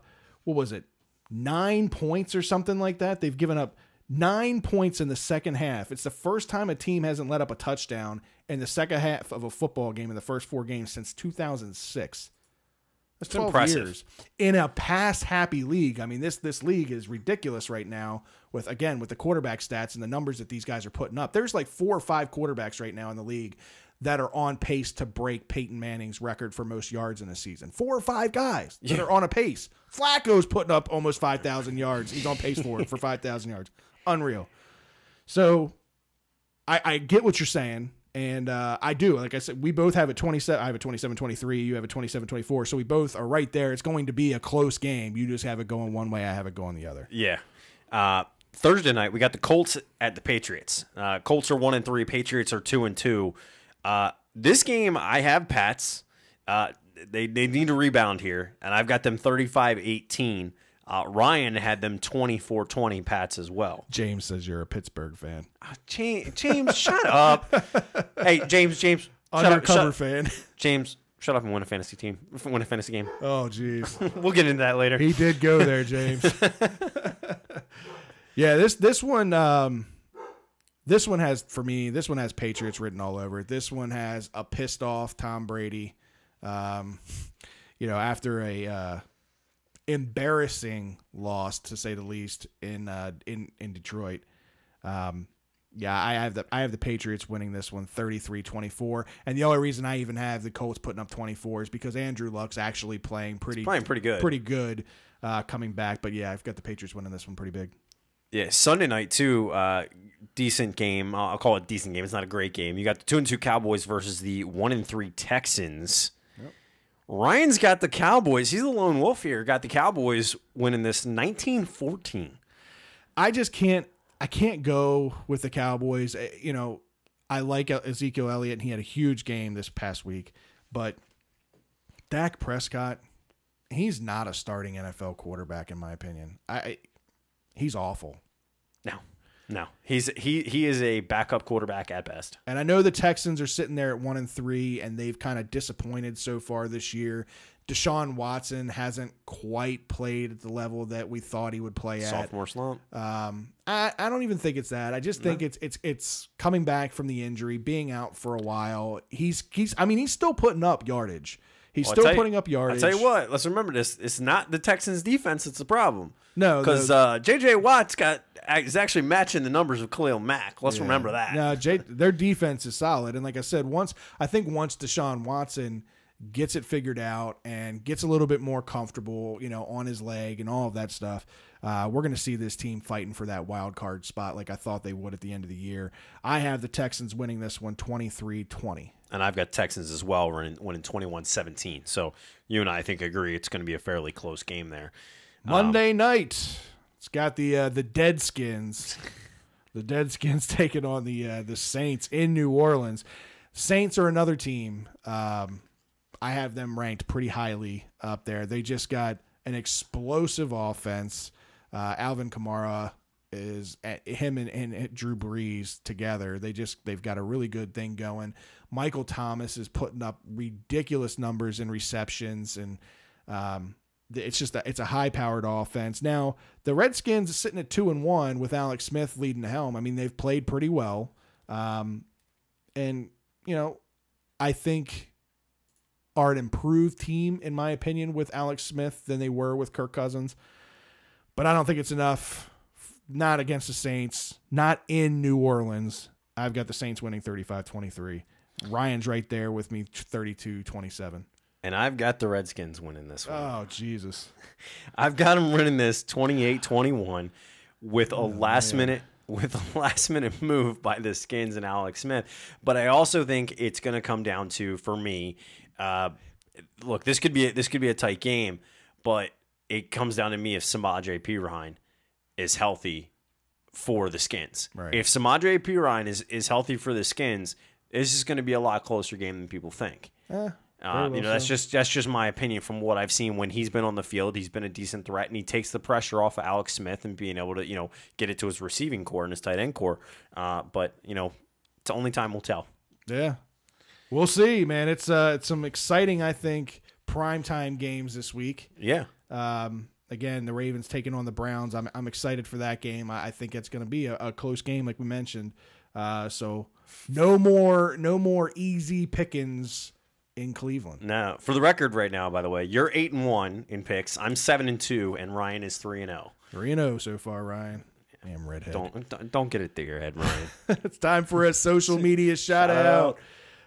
9 points or something like that? They've given up 9 points in the second half. It's the first time a team hasn't let up a touchdown in the second half of a football game in the first 4 games since 2006. That's 12 impressive. years in a pass-happy league. I mean, this league is ridiculous right now with the quarterback stats and the numbers that these guys are putting up. There's like 4 or 5 quarterbacks right now in the league that are on pace to break Peyton Manning's record for most yards in a season. 4 or 5 guys that are on a pace. Flacco's putting up almost 5,000 yards. He's on pace for 5,000 yards. Unreal. So I get what you're saying, and I do. Like I said, we both have a 27. I have a 27-23. You have a 27-24. So we both are right there. It's going to be a close game. You just have it going one way. I have it going the other. Yeah. Thursday night, we got the Colts at the Patriots. Colts are 1-3. Patriots are 2-2. This game, I have Pats. They need to rebound here, and I've got them 35-18. Ryan had them 24-20 Pats as well. James says you're a Pittsburgh fan. James, shut up. Hey, James, undercover fan. James, shut up and win a fantasy game. Oh, jeez. We'll get into that later. He did go there, James. Yeah, this one has, for me, Patriots written all over it. This one has a pissed off Tom Brady. After a embarrassing loss, to say the least, in Detroit. I have the Patriots winning this one 33-24. And the only reason I even have the Colts putting up 24 is because Andrew Luck's actually playing pretty good coming back. But yeah, I've got the Patriots winning this one pretty big. Yeah, Sunday night too. Decent game. I'll call it a decent game. It's not a great game. You got the 2-2 Cowboys versus the 1-3 Texans. Yep. Ryan's got the Cowboys. He's the lone wolf here. Got the Cowboys winning this 19-14. I just can't. I can't go with the Cowboys. You know, I like Ezekiel Elliott, and he had a huge game this past week. But Dak Prescott, he's not a starting NFL quarterback in my opinion. He's awful. No, he is a backup quarterback at best. And I know the Texans are sitting there at 1-3, and they've kind of disappointed so far this year. Deshaun Watson hasn't quite played at the level that we thought he would play at. Sophomore slump. I don't even think it's that. I just think it's coming back from the injury, being out for a while. He's still putting up yardage. He's still putting up yardage. I'll tell you what, let's remember this. It's not the Texans' defense that's the problem. No. Because J.J. Watt's is actually matching the numbers of Khalil Mack. Let's remember that. No, their defense is solid. And like I said, once Deshaun Watson gets it figured out and gets a little bit more comfortable, you know, on his leg and all of that stuff, we're going to see this team fighting for that wild card spot like I thought they would at the end of the year. I have the Texans winning this one 23-20. And I've got Texans as well winning 21-17. So you and I think agree it's going to be a fairly close game there. Monday night, it's got the Deadskins. The Deadskins taking on the Saints in New Orleans. Saints are another team. I have them ranked pretty highly up there. They just got an explosive offense. Alvin Kamara is him and Drew Brees together. They've got a really good thing going. Michael Thomas is putting up ridiculous numbers in receptions, and it's a high-powered offense. Now, the Redskins are sitting at 2-1 with Alex Smith leading the helm. I mean, they've played pretty well. And, you know, I think are an improved team, in my opinion, with Alex Smith than they were with Kirk Cousins. But I don't think it's enough. Not against the Saints. Not in New Orleans. I've got the Saints winning 35-23. Ryan's right there with me, 32-27. And I've got the Redskins winning this one. Oh, Jesus. I've got them winning this 28-21 with a last-minute move by the Skins and Alex Smith. But I also think it's going to come down to, for me, look, this could be a tight game, but it comes down to me if Samaje Perine is healthy for the Skins. Right. If Samaje Perine is healthy for the Skins, this is going to be a lot closer game than people think. That's just my opinion from what I've seen when he's been on the field. He's been a decent threat, and he takes the pressure off of Alex Smith and being able to, you know, get it to his receiving core and his tight end core. But you know, it's only time will tell. Yeah, we'll see, man. It's some exciting, I think, primetime games this week. Yeah. Again, the Ravens taking on the Browns. I'm excited for that game. I think it's going to be a close game, like we mentioned. So no more easy pickings in Cleveland. No. For the record right now, by the way, you're 8-1 in picks. I'm 7-2, and Ryan is 3-0. 3-0 so far, Ryan. Damn redhead. Don't get it through your head, Ryan. It's time for a social media shout out.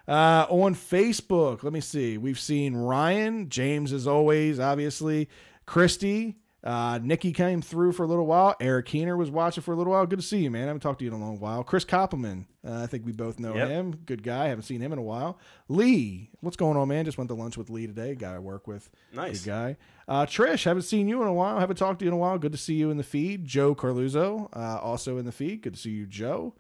On Facebook, let me see. We've seen Ryan, James as always, obviously, Christy, Nikki came through for a little while. Eric Keener was watching for a little while. Good to see you, man. I haven't talked to you in a long while. Chris Koppelman, I think we both know him. Good guy. Haven't seen him in a while. Lee, what's going on, man? Just went to lunch with Lee today. Guy I work with. Nice. Good guy. Trish, haven't seen you in a while. Haven't talked to you in a while. Good to see you in the feed. Joe Carluzzo, also in the feed. Good to see you, Joe.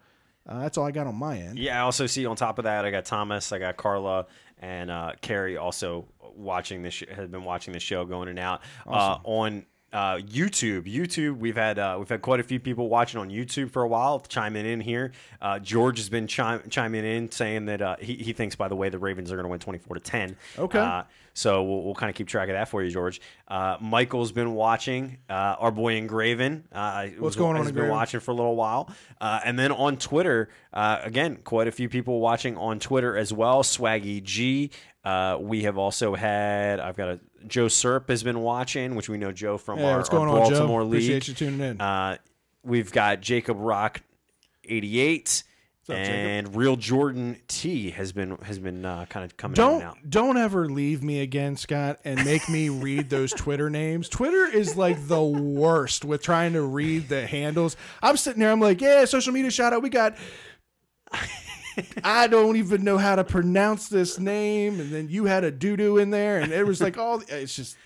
That's all I got on my end. Yeah, I also see on top of that, I got Thomas, I got Carla, and Carrie also watching this. Has been watching the show going in and out. Awesome. On YouTube, we've had quite a few people watching on YouTube for a while, chiming in here. George has been chiming in saying that he thinks, by the way, the Ravens are going to win 24-10. Okay. So we'll kind of keep track of that for you, George. Michael's been watching. Our boy Engraven. What's going on? Has been watching for a little while. And then on Twitter, again, quite a few people watching on Twitter as well. Swaggy G. We have also had. I've got Joe Serp has been watching, which we know Joe from our Baltimore League. Appreciate you tuning in. We've got Jacob Rock 88. And Real Jordan T has been kind of coming in and out. Don't ever leave me again, Scott, and make me read those Twitter names. Twitter is like the worst with trying to read the handles. I'm sitting there, I'm like, yeah, social media shout out. We got I don't even know how to pronounce this name. And then you had a doo-doo in there. And it was like it's just,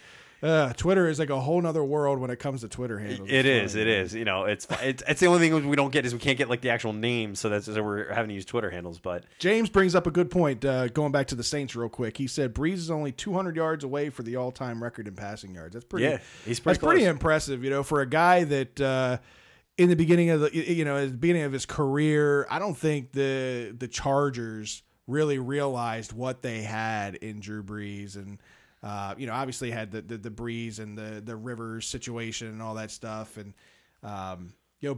Twitter is like a whole nother world when it comes to Twitter handles. It is. You know, it's the only thing we don't get is we can't get like the actual name. So we're having to use Twitter handles. But James brings up a good point. Going back to the Saints real quick, he said Breeze is only 200 yards away for the all-time record in passing yards. That's pretty. Yeah, he's pretty. That's pretty impressive. You know, for a guy that in the beginning of at the beginning of his career, I don't think the Chargers really realized what they had in Drew Brees and. Obviously had the Breeze and the Rivers situation and all that stuff. And,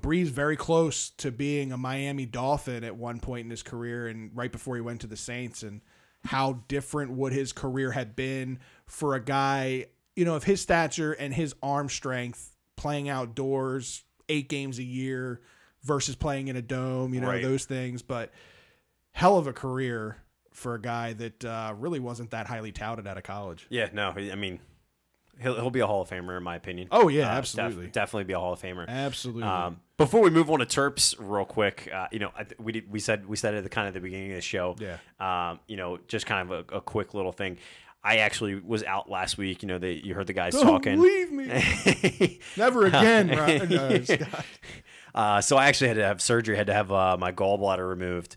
Breeze very close to being a Miami Dolphin at one point in his career and right before he went to the Saints, and how different would his career had been for a guy, of his stature and his arm strength playing outdoors 8 games a year versus playing in a dome, right. Those things. But hell of a career for a guy that really wasn't that highly touted out of college. Yeah, no, I mean, he'll be a Hall of Famer in my opinion. Oh yeah, absolutely, definitely be a Hall of Famer. Absolutely. Before we move on to Terps, real quick, we said at the kind of the beginning of the show. Yeah. Just kind of a quick little thing. I actually was out last week. You heard the guys Don't talking. Leave me. Never again, Ryan. So I actually had to have surgery. Had to have my gallbladder removed.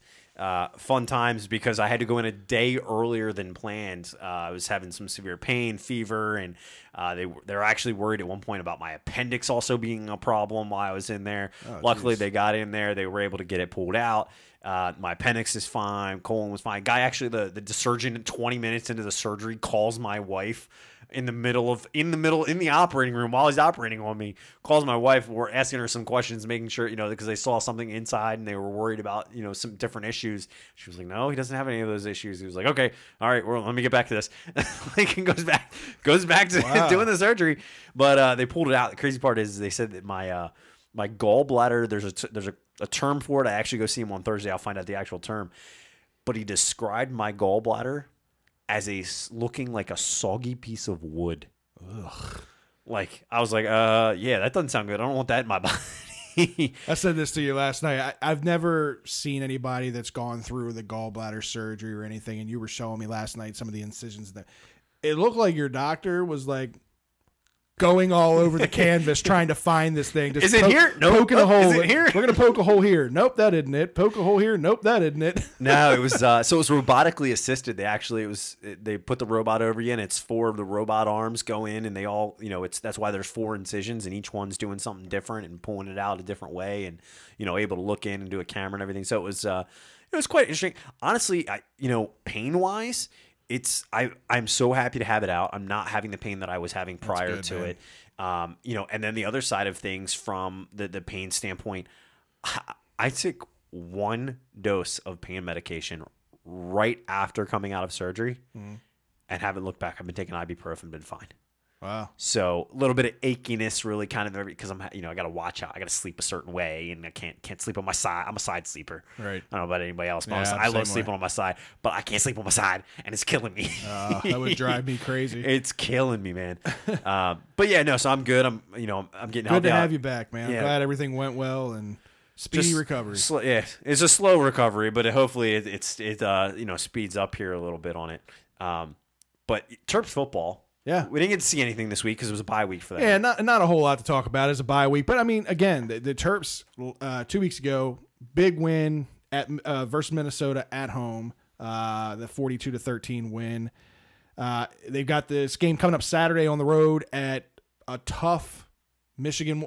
Fun times because I had to go in a day earlier than planned. I was having some severe pain, fever, and they were actually worried at one point about my appendix also being a problem while I was in there. Oh, luckily, they got in there. They were able to get it pulled out. My appendix is fine. Colon was fine. Guy actually, the surgeon, 20 minutes into the surgery, calls my wife in the operating room while he's operating on me, calls my wife. We're asking her some questions, making sure, because they saw something inside and they were worried about, some different issues. She was like, no, he doesn't have any of those issues. He was like, okay, all right, well, let me get back to this. Like, goes back to doing the surgery. But they pulled it out. The crazy part is they said that my gallbladder, there's a term for it. I actually go see him on Thursday. I'll find out the actual term. But he described my gallbladder as looking like a soggy piece of wood. Ugh. Like, I was like, yeah, that doesn't sound good. I don't want that in my body. I said this to you last night. I've never seen anybody that's gone through the gallbladder surgery or anything, and you were showing me last night some of the incisions. It looked like your doctor was like going all over the canvas trying to find this thing. Just is it here? Nope. Poking a hole. Is it here? We're going to poke a hole here. Nope, that isn't it. Poke a hole here. Nope, that isn't it. No, it was so it was robotically assisted. They put the robot over you, and it's 4 of the robot arms go in, and they all, that's why there's 4 incisions, and each one's doing something different and pulling it out a different way, and able to look in and do a camera and everything. So it was quite interesting. Honestly, pain wise, I'm so happy to have it out. I'm not having the pain that I was having prior to it. And then the other side of things from the pain standpoint, I took 1 dose of pain medication right after coming out of surgery and haven't looked back. I've been taking ibuprofen, been fine. Wow. So a little bit of achiness, really kind of because I got to watch out. I got to sleep a certain way, and I can't sleep on my side. I'm a side sleeper. Right. I don't know about anybody else, but I love sleeping on my side, but I can't sleep on my side, and it's killing me. That would drive me crazy. It's killing me, man. But yeah, no. So I'm good. I'm getting good to have you back, man. I'm glad everything went well and speedy recovery. It's a slow recovery, but hopefully it speeds up here a little bit on it. But Terps football. Yeah, we didn't get to see anything this week because it was a bye week for that. Yeah, not a whole lot to talk about as a bye week. But I mean, again, the Terps 2 weeks ago, big win at versus Minnesota at home, the 42-13 win. They've got this game coming up Saturday on the road at a tough Michigan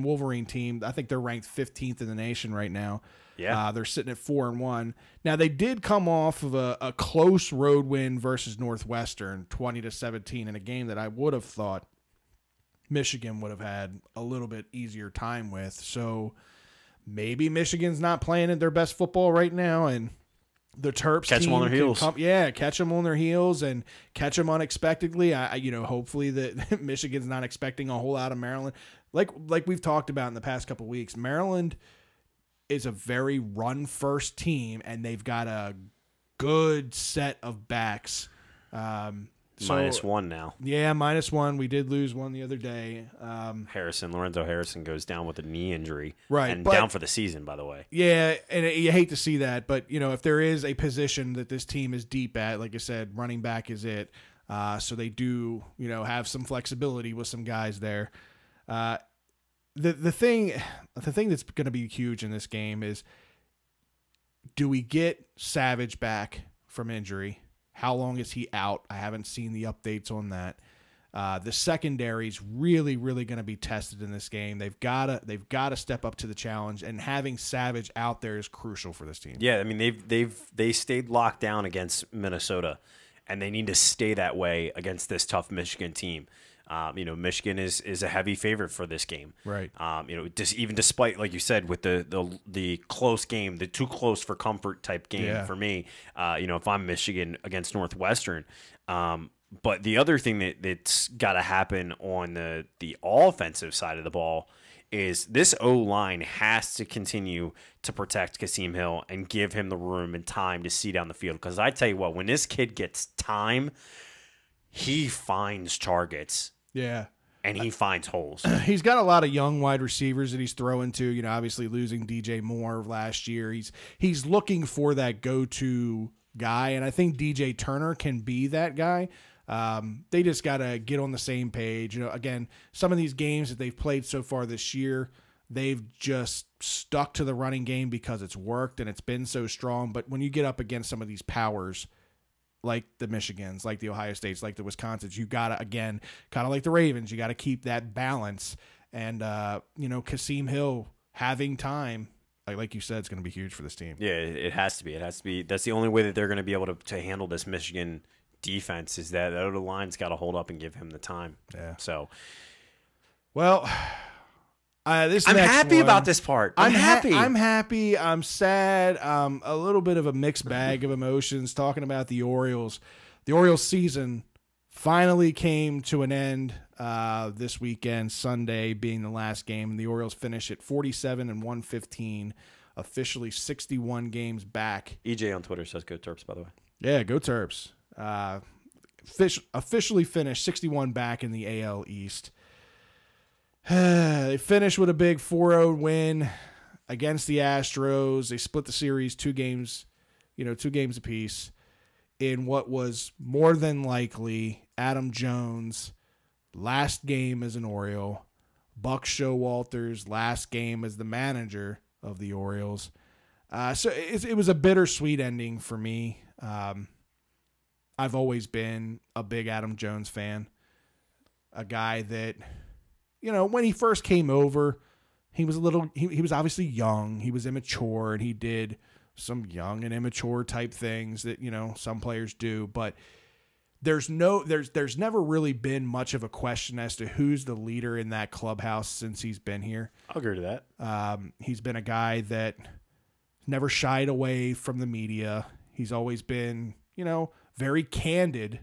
Wolverine team. I think they're ranked 15th in the nation right now. Yeah, they're sitting at 4-1. Now they did come off of a close road win versus Northwestern, 20-17, in a game that I would have thought Michigan would have had a little bit easier time with. So maybe Michigan's not playing at their best football right now, and the Terps catch them on their heels. Catch them on their heels and catch them unexpectedly. Hopefully that Michigan's not expecting a whole lot of Maryland. Like we've talked about in the past couple of weeks, Maryland is a very run-first team, and they've got a good set of backs. So, -1 now. Yeah, -1. We did lose one the other day. Lorenzo Harrison goes down with a knee injury. Right. And down for the season, by the way. Yeah, and you hate to see that. But, if there is a position that this team is deep at, like I said, running back is it. So they do, have some flexibility with some guys there. The thing that's going to be huge in this game is, do we get Savage back from injury? How long is he out? I haven't seen the updates on that. The secondary's really, really going to be tested in this game. They've got to step up to the challenge, and having Savage out there is crucial for this team. Yeah, I mean they stayed locked down against Minnesota, and they need to stay that way against this tough Michigan team. Michigan is a heavy favorite for this game. Right. Even despite, like you said, with the close game, the too close for comfort type game for me. If I'm Michigan against Northwestern. But the other thing that's got to happen on the offensive side of the ball is this O-line has to continue to protect Kasim Hill and give him the room and time to see down the field. Because I tell you what, when this kid gets time, he finds targets. Yeah. And he finds holes. He's got a lot of young wide receivers that he's throwing to, obviously losing DJ Moore last year. He's looking for that go-to guy, and I think DJ Turner can be that guy. They just got to get on the same page. Again, some of these games that they've played so far this year, they've just stuck to the running game because it's worked and it's been so strong. But when you get up against some of these powers, like the Michigans, like the Ohio States, like the Wisconsins, you got to, again, kind of like the Ravens, you got to keep that balance. And, Kasim Hill having time, like you said, it's going to be huge for this team. Yeah, it has to be. It has to be. That's the only way that they're going to be able to handle this Michigan defense, is that the other line's got to hold up and give him the time. Yeah. So, well, I'm happy about this part. I'm happy. I'm happy. I'm sad. A little bit of a mixed bag of emotions talking about the Orioles. The Orioles season finally came to an end this weekend, Sunday being the last game. The Orioles finished at 47-115, officially 61 games back. EJ on Twitter says go Terps, by the way. Yeah, go Terps. Officially finished 61 back in the AL East. They finished with a big 4-0 win against the Astros. They split the series 2 games apiece in what was more than likely Adam Jones' last game as an Oriole, Buck Showalter's last game as the manager of the Orioles. So it was a bittersweet ending for me. I've always been a big Adam Jones fan, a guy that, when he first came over, he was he was obviously young, he was immature, and he did some young and immature type things that, some players do, but there's never really been much of a question as to who's the leader in that clubhouse since he's been here. I'll agree to that. He's been a guy that never shied away from the media. He's always been, very candid,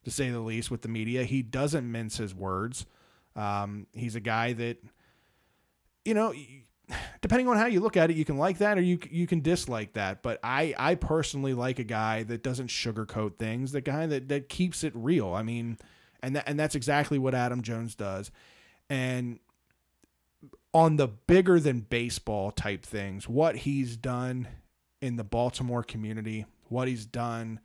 to say the least, with the media. He doesn't mince his words. He's a guy that, depending on how you look at it, you can like that or you can dislike that. But I personally like a guy that doesn't sugarcoat things, the guy that keeps it real. I mean, and that's exactly what Adam Jones does. And on the bigger than baseball type things, what he's done in the Baltimore community, what he's done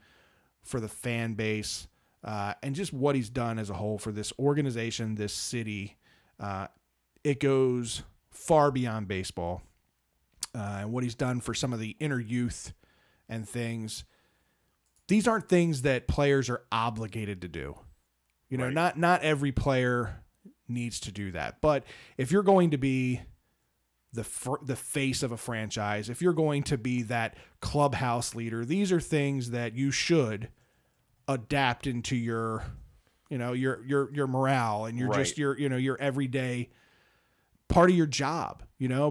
for the fan base, and just what he's done as a whole for this organization, this city, it goes far beyond baseball. And what he's done for some of the inner youth and things. These aren't things that players are obligated to do. Right. Not every player needs to do that. But if you're going to be the face of a franchise, if you're going to be that clubhouse leader, these are things that you should adapt into your morale and just your everyday part of your job,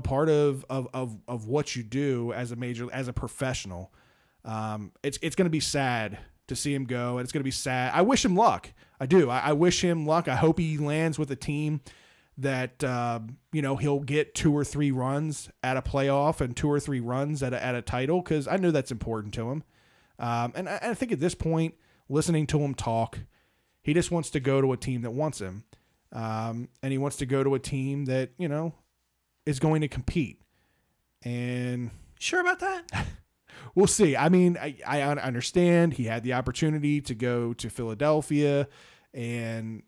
part of what you do as a professional. It's going to be sad to see him go, and it's going to be sad. I wish him luck. I do. I wish him luck. I hope he lands with a team that, he'll get 2 or 3 runs at a playoff and 2 or 3 runs at a title, because I know that's important to him. And I think at this point, listening to him talk. He just wants to go to a team that wants him. And he wants to go to a team that, you know, is going to compete. And Sure about that? we'll see. I mean, I understand he had the opportunity to go to Philadelphia, and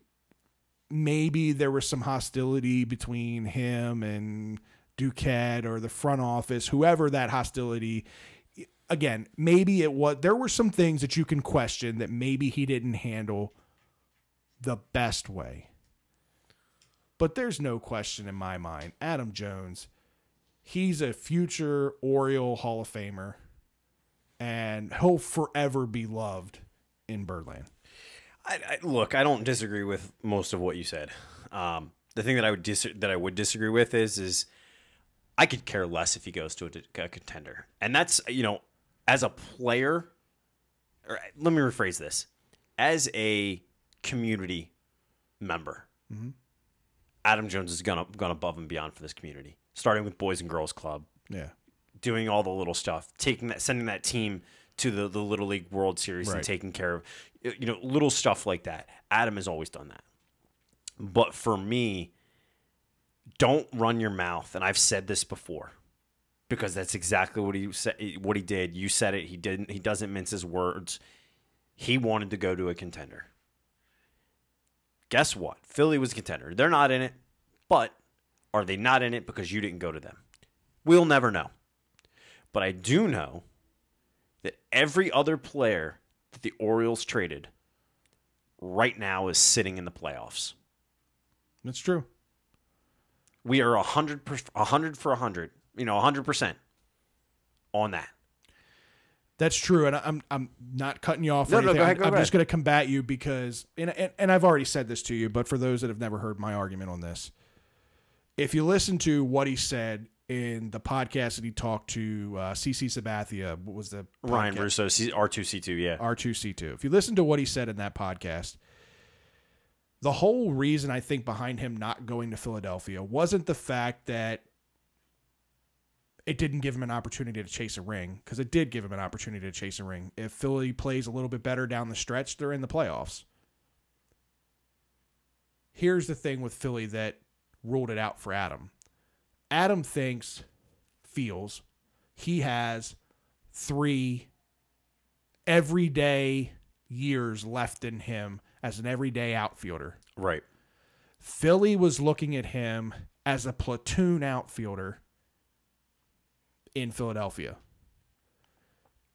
maybe there was some hostility between him and Duquette or the front office, whoever that hostility. Again, maybe there were some things that you can question that maybe he didn't handle the best way. But there's no question in my mind, Adam Jones, he's a future Oriole Hall of Famer, and he'll forever be loved in Birdland. Look, I don't disagree with most of what you said. The thing that I would disagree with is I could care less if he goes to a contender, and that's, you know, as a player. Or let me rephrase this: as a community member, Adam Jones has gone above and beyond for this community, starting with Boys and Girls Club, doing all the little stuff, sending that team to the Little League World Series, and taking care of, you know, little stuff like that. Adam has always done that. But for me, don't run your mouth, and I've said this before, because that's exactly what he said. What he did, you said it. He didn't. He doesn't mince his words. He wanted to go to a contender. Guess what? Philly was a contender. They're not in it, but are they not in it because you didn't go to them? We'll never know. But I do know that every other player that the Orioles traded right now is sitting in the playoffs. That's true. We are 100 for 100, 100% on that. That's true, and I'm not cutting you off. No, or anything. go ahead. I'm just going to combat you because, and I've already said this to you, but for those that have never heard my argument on this, if you listen to what he said in the podcast that he talked to CC Sabathia, what was the podcast? Ryan Russo, R2C2, yeah. R2C2. If you listen to what he said in that podcast, the whole reason I think behind him not going to Philadelphia wasn't the fact that it didn't give him an opportunity to chase a ring, because it did give him an opportunity to chase a ring. If Philly plays a little bit better down the stretch, they're in the playoffs. Here's the thing with Philly that ruled it out for Adam. Adam feels he has 3 everyday years left in him as an everyday outfielder. Right. Philly was looking at him as a platoon outfielder in Philadelphia.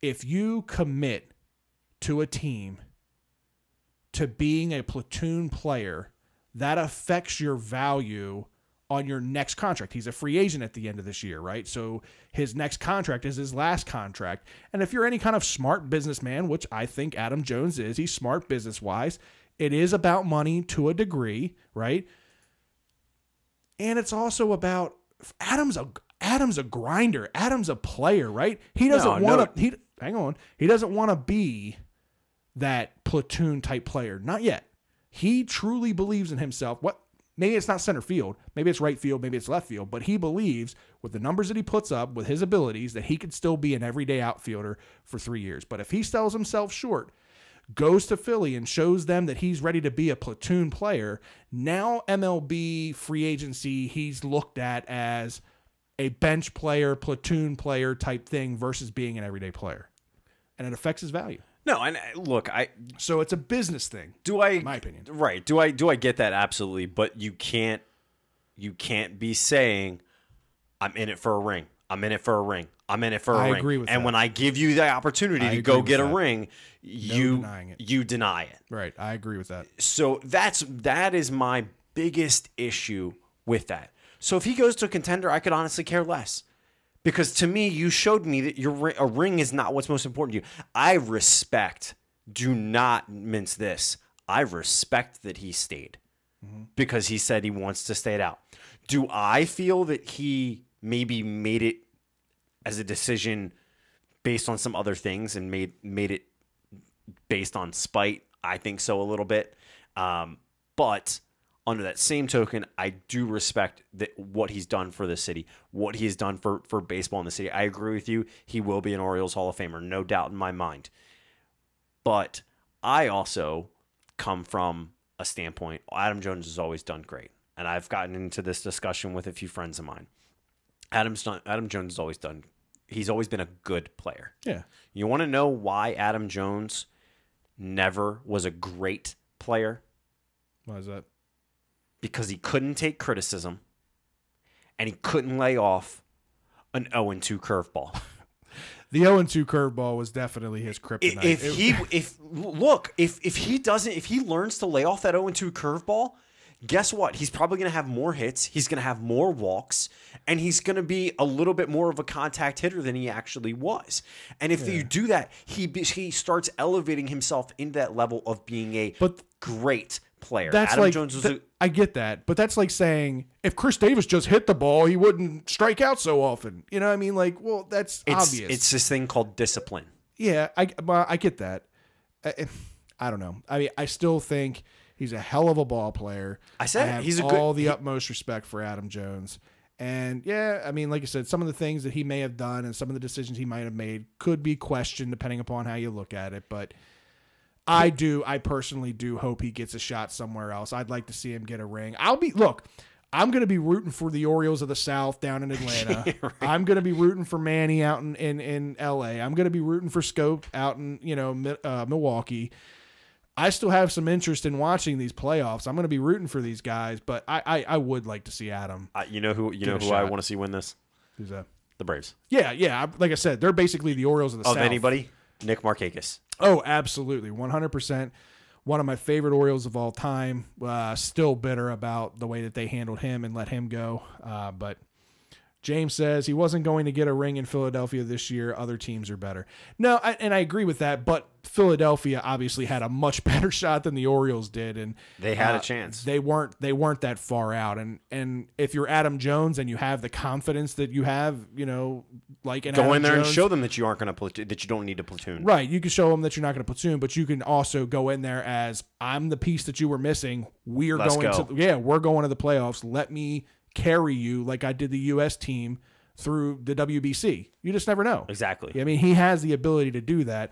If you commit to a team to being a platoon player, that affects your value on your next contract. He's a free agent at the end of this year, right? So his next contract is his last contract. And if you're any kind of smart businessman, which I think Adam Jones is, he's smart business-wise, it is about money to a degree, right? And it's also about Adam's a grinder. Adam's a player, right? He doesn't want to. He doesn't want to be that platoon type player. Not yet. He truly believes in himself. Maybe it's not center field. Maybe it's right field. Maybe it's left field. But he believes with the numbers that he puts up, with his abilities, that he could still be an everyday outfielder for 3 years. But if he sells himself short, goes to Philly and shows them that he's ready to be a platoon player, now MLB free agency, he's looked at as a bench player, platoon player type thing versus being an everyday player. And it affects his value. No, and look, so it's a business thing. In my opinion. Right. Do I get that? Absolutely. But you can't be saying, I'm in it for a ring. I'm in it for a ring. I'm in it for a ring. I agree with that. And when I give you the opportunity to go get a ring, you deny it. Right. I agree with that. So that is my biggest issue with that. So if he goes to a contender, I could honestly care less. Because to me, you showed me that a ring is not what's most important to you. I respect, do not mince this, I respect that he stayed. Because he said he wants to stay it out. Do I feel that he maybe made it as a decision based on some other things and made it based on spite? I think so a little bit. But under that same token, I do respect that what he's done for the city, what he has done for baseball in the city. I agree with you. He will be an Orioles Hall of Famer, no doubt in my mind. But I also come from a standpoint. Adam Jones has always done great, and I've gotten into this discussion with a few friends of mine. Adam Jones has always done. He's always been a good player. Yeah. You want to know why Adam Jones never was a great player? Why is that? Because he couldn't take criticism, and he couldn't lay off an 0-2 curveball. The 0-2 curveball was definitely his kryptonite. If he learns to lay off that 0-2 curveball, guess what? He's probably going to have more hits. He's going to have more walks, and he's going to be a little bit more of a contact hitter than he actually was. And if you do that, he starts elevating himself into that level of being a great player. Adam Jones was I get that, but that's like saying if Chris Davis just hit the ball, he wouldn't strike out so often. You know what I mean? Like, well, that's obvious. It's this thing called discipline. Yeah, I get that. I don't know. I mean, I still think he's a hell of a ball player. He's all the utmost respect for Adam Jones. And yeah, I mean, like I said, some of the things that he may have done and some of the decisions he might have made could be questioned depending upon how you look at it. But I personally do hope he gets a shot somewhere else. I'd like to see him get a ring. I'm going to be rooting for the Orioles of the South down in Atlanta. Yeah, right. I'm going to be rooting for Manny out in LA. I'm going to be rooting for Scope out in, Milwaukee. I still have some interest in watching these playoffs. I'm going to be rooting for these guys, but I would like to see Adam. You know who I want to see win this? Who's that? The Braves. Yeah. Like I said, they're basically the Orioles of the South. Of anybody? Nick Markakis. Oh, absolutely. 100%. One of my favorite Orioles of all time. Still bitter about the way that they handled him and let him go. But James says he wasn't going to get a ring in Philadelphia this year. Other teams are better. No, I agree with that, but Philadelphia obviously had a much better shot than the Orioles did, and they had a chance. They weren't that far out. And if you're Adam Jones and you have the confidence that you have, like an go Adam in there Jones, and show them that you aren't going to that you don't need to platoon. Right, you can show them that you're not going to platoon, but you can also go in there as I'm the piece that you were missing. We're going to the playoffs. Let me carry you like I did the U.S. team through the WBC. You just never know. Exactly. I mean, he has the ability to do that.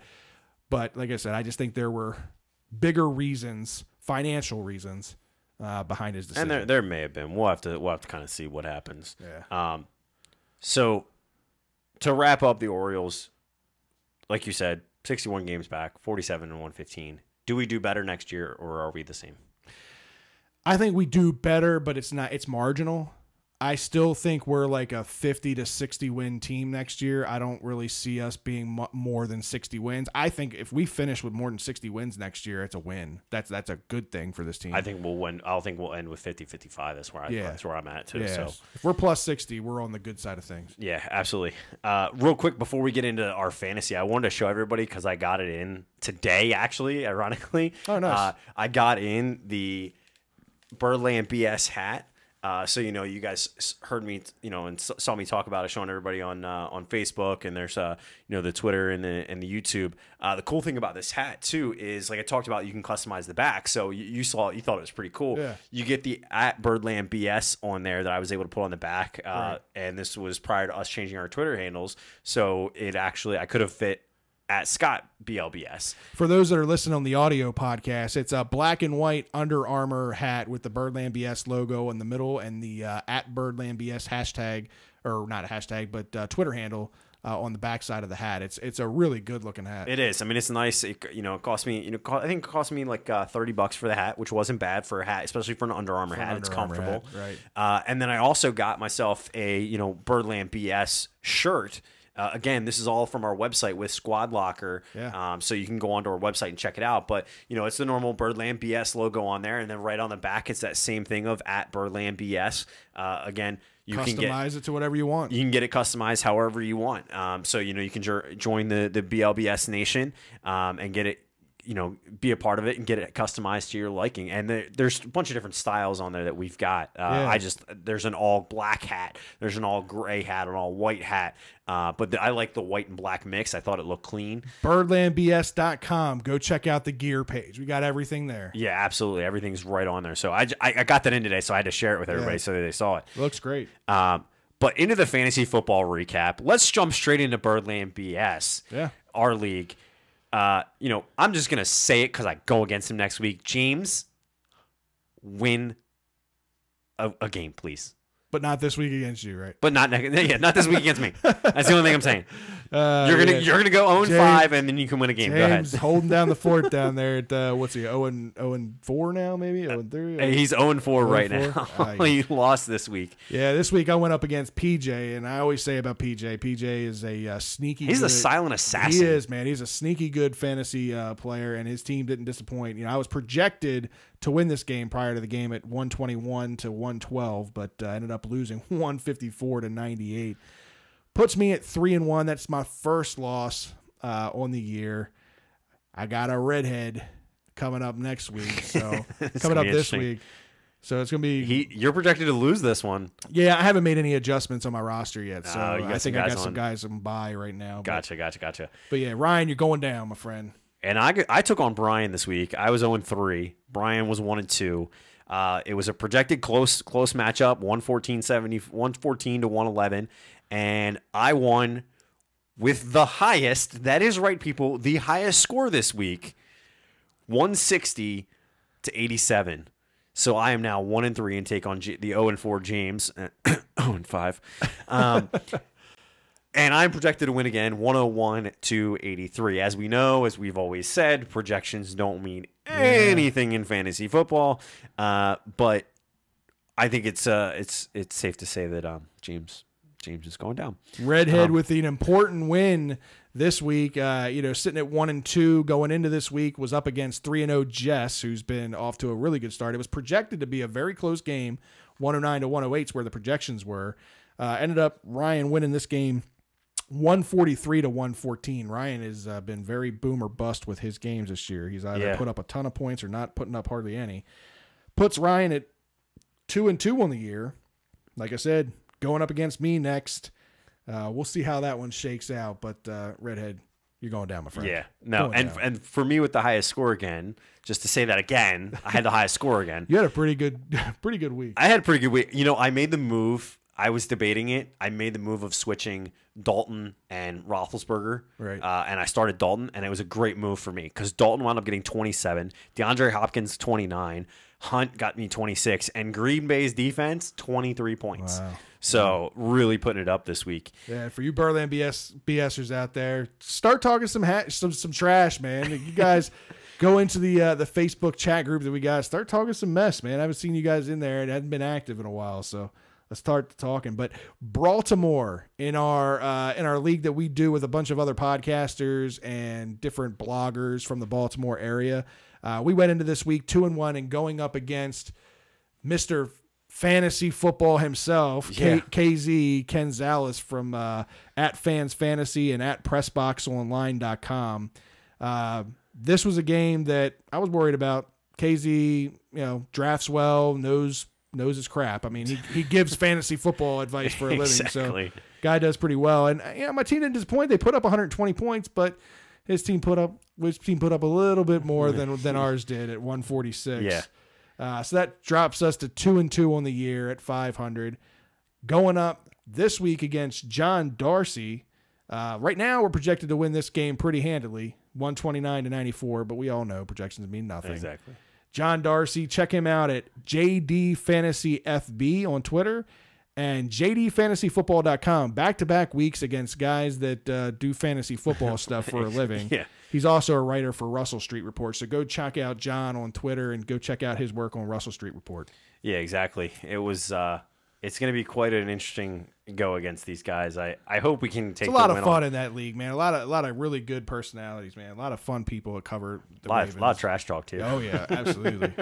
But like I said, I just think there were bigger reasons, financial reasons, behind his decision. And there may have been. We'll have to kind of see what happens. Yeah. So to wrap up the Orioles, like you said, 61 games back, 47-115. Do we do better next year, or are we the same? I think we do better, but it's marginal. I still think we're like a 50 to 60 win team next year. I don't really see us being more than 60 wins. I think if we finish with more than 60 wins next year, it's a win. That's a good thing for this team. I think we'll win. I think we'll end with 50-55. That's where I'm at too. Yeah. So if we're plus 60, we're on the good side of things. Yeah, absolutely. Real quick before we get into our fantasy, I wanted to show everybody because I got it in today. Actually, ironically, oh nice. I got in the Birdland BS hat. So you guys heard me, and saw me talk about it, showing everybody on Facebook, and there's the Twitter and the YouTube. The cool thing about this hat too is, like I talked about, you can customize the back. So you thought it was pretty cool. Yeah. You get the @Birdland BS on there that I was able to put on the back, right. And this was prior to us changing our Twitter handles. So I could have fit at Scott BLBS. For those that are listening on the audio podcast, it's a black and white Under Armour hat with the Birdland BS logo in the middle and the @Birdland BS hashtag, or not a hashtag, but Twitter handle on the back side of the hat. It's a really good looking hat. It is. I mean, it's nice. It cost me, I think it cost me like $30 for the hat, which wasn't bad for a hat, especially for an Under Armour hat. It's comfortable. Hat, right. And then I also got myself a, Birdland BS shirt. Again, this is all from our website with Squad Locker, so you can go onto our website and check it out. But, it's the normal Birdland BS logo on there, and then right on the back, it's that same thing of @Birdland BS. Again, you can customize it to whatever you want. You can get it customized however you want. So, you can join the BLBS Nation and get it, be a part of it and get it customized to your liking. And there's a bunch of different styles on there that we've got. There's an all black hat, there's an all gray hat, an all white hat. But I like the white and black mix. I thought it looked clean. BirdlandBS.com. Go check out the gear page. We got everything there. Yeah, absolutely. Everything's right on there. So I got that in today, so I had to share it with everybody so that they saw it. Looks great. But into the fantasy football recap, let's jump straight into Birdland BS. Yeah. Our league. I'm just going to say it because I go against him next week. James, win a game, please. But not this week against you, right? But not this week against me. That's the only thing I'm saying. You're gonna go 0-5, and then you can win a game. James Go ahead. holding down the fort down there at what's he 0-4 now, maybe 0-3. He's 0-4 right now. He lost this week. Yeah, this week I went up against PJ, and I always say about PJ. PJ is a sneaky. He's good, a silent assassin. He is, man. He's a sneaky good fantasy player, and his team didn't disappoint. I was projected to win this game prior to the game at 121 to 112, but ended up losing 154 to 98. Puts me at 3-1. That's my first loss on the year. I got a redhead coming up next week, so coming up this week. So it's gonna be. You're projected to lose this one. Yeah, I haven't made any adjustments on my roster yet, so I think I got some on. Guys on bye right now. Gotcha. But yeah, Ryan, you're going down, my friend. And I took on Brian this week. I was 0-3. Brian was 1-2. It was a projected close matchup, 114 to 111, and I won with the highest. That is right, people. The highest score this week, 160 to 87. So I am now 1-3 and take on the 0-4 James, 0-5. And I'm projected to win again, 101 to 83. As we know, as we've always said, projections don't mean anything in fantasy football. But I think it's safe to say that James is going down. Redhead with an important win this week. Sitting at 1-2 going into this week, was up against 3-0 Jess, who's been off to a really good start. It was projected to be a very close game, 109 to 108 is where the projections were. Ended up Ryan winning this game 143 to 114. Ryan has been very boom or bust with his games this year. He's either put up a ton of points or not putting up hardly any. Puts Ryan at 2-2 on the year. Like I said, going up against me next. We'll see how that one shakes out. But Redhead, you're going down, my friend. Yeah, no, and for me with the highest score again, just to say that again, I had the highest score again. You had a pretty good week. I had a pretty good week. I made the move. I was debating it. I made the move of switching Dalton and Roethlisberger. Right. And I started Dalton, and it was a great move for me because Dalton wound up getting 27, DeAndre Hopkins 29, Hunt got me 26, and Green Bay's defense 23 points. Wow. So really putting it up this week. Yeah, for you Birdland BSers out there, start talking some trash, man. You guys go into the Facebook chat group that we got. Start talking some mess, man. I haven't seen you guys in there. It hadn't been active in a while, so let's start talking. But Baltimore in our league that we do with a bunch of other podcasters and different bloggers from the Baltimore area, we went into this week 2-1 and going up against Mr. Fantasy Football himself, KZ Ken Zales from at Fans Fantasy and at PressBoxOnline.com. This was a game that I was worried about. KZ, drafts well, knows his crap. I mean, he gives fantasy football advice for a living. Exactly. So guy does pretty well. And my team didn't disappoint. They put up 120 points, but his team put up a little bit more than ours did at 146. Yeah. So that drops us to 2-2 on the year at 500. Going up this week against John Darcy. Right now we're projected to win this game pretty handily, 129 to 94, but we all know projections mean nothing. Exactly. John Darcy, check him out at JD Fantasy FB on Twitter and JDFantasyFootball.com. Back-to-back weeks against guys that do fantasy football stuff for a living. Yeah. He's also a writer for Russell Street Report, so go check out John on Twitter and go check out his work on Russell Street Report. Yeah, exactly. It was. It's going to be quite an interesting go against these guys. I hope we can take. It's a lot of fun in that league, man. A lot of really good personalities, man. A lot of fun people that cover the Ravens. A lot of trash talk too. Oh yeah, absolutely.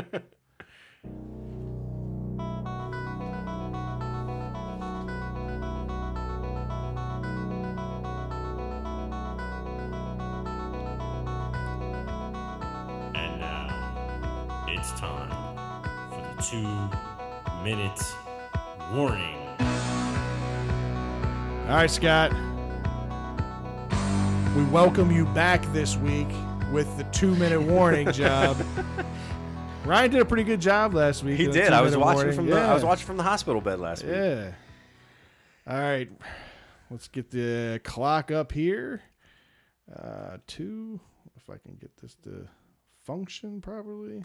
And now it's time for the 2-minute warning. All right, Scott. We welcome you back this week with the 2-minute warning job. Ryan did a pretty good job last week. He did. I was watching from the hospital bed last week. Yeah. All right. Let's get the clock up here. if I can get this to function properly.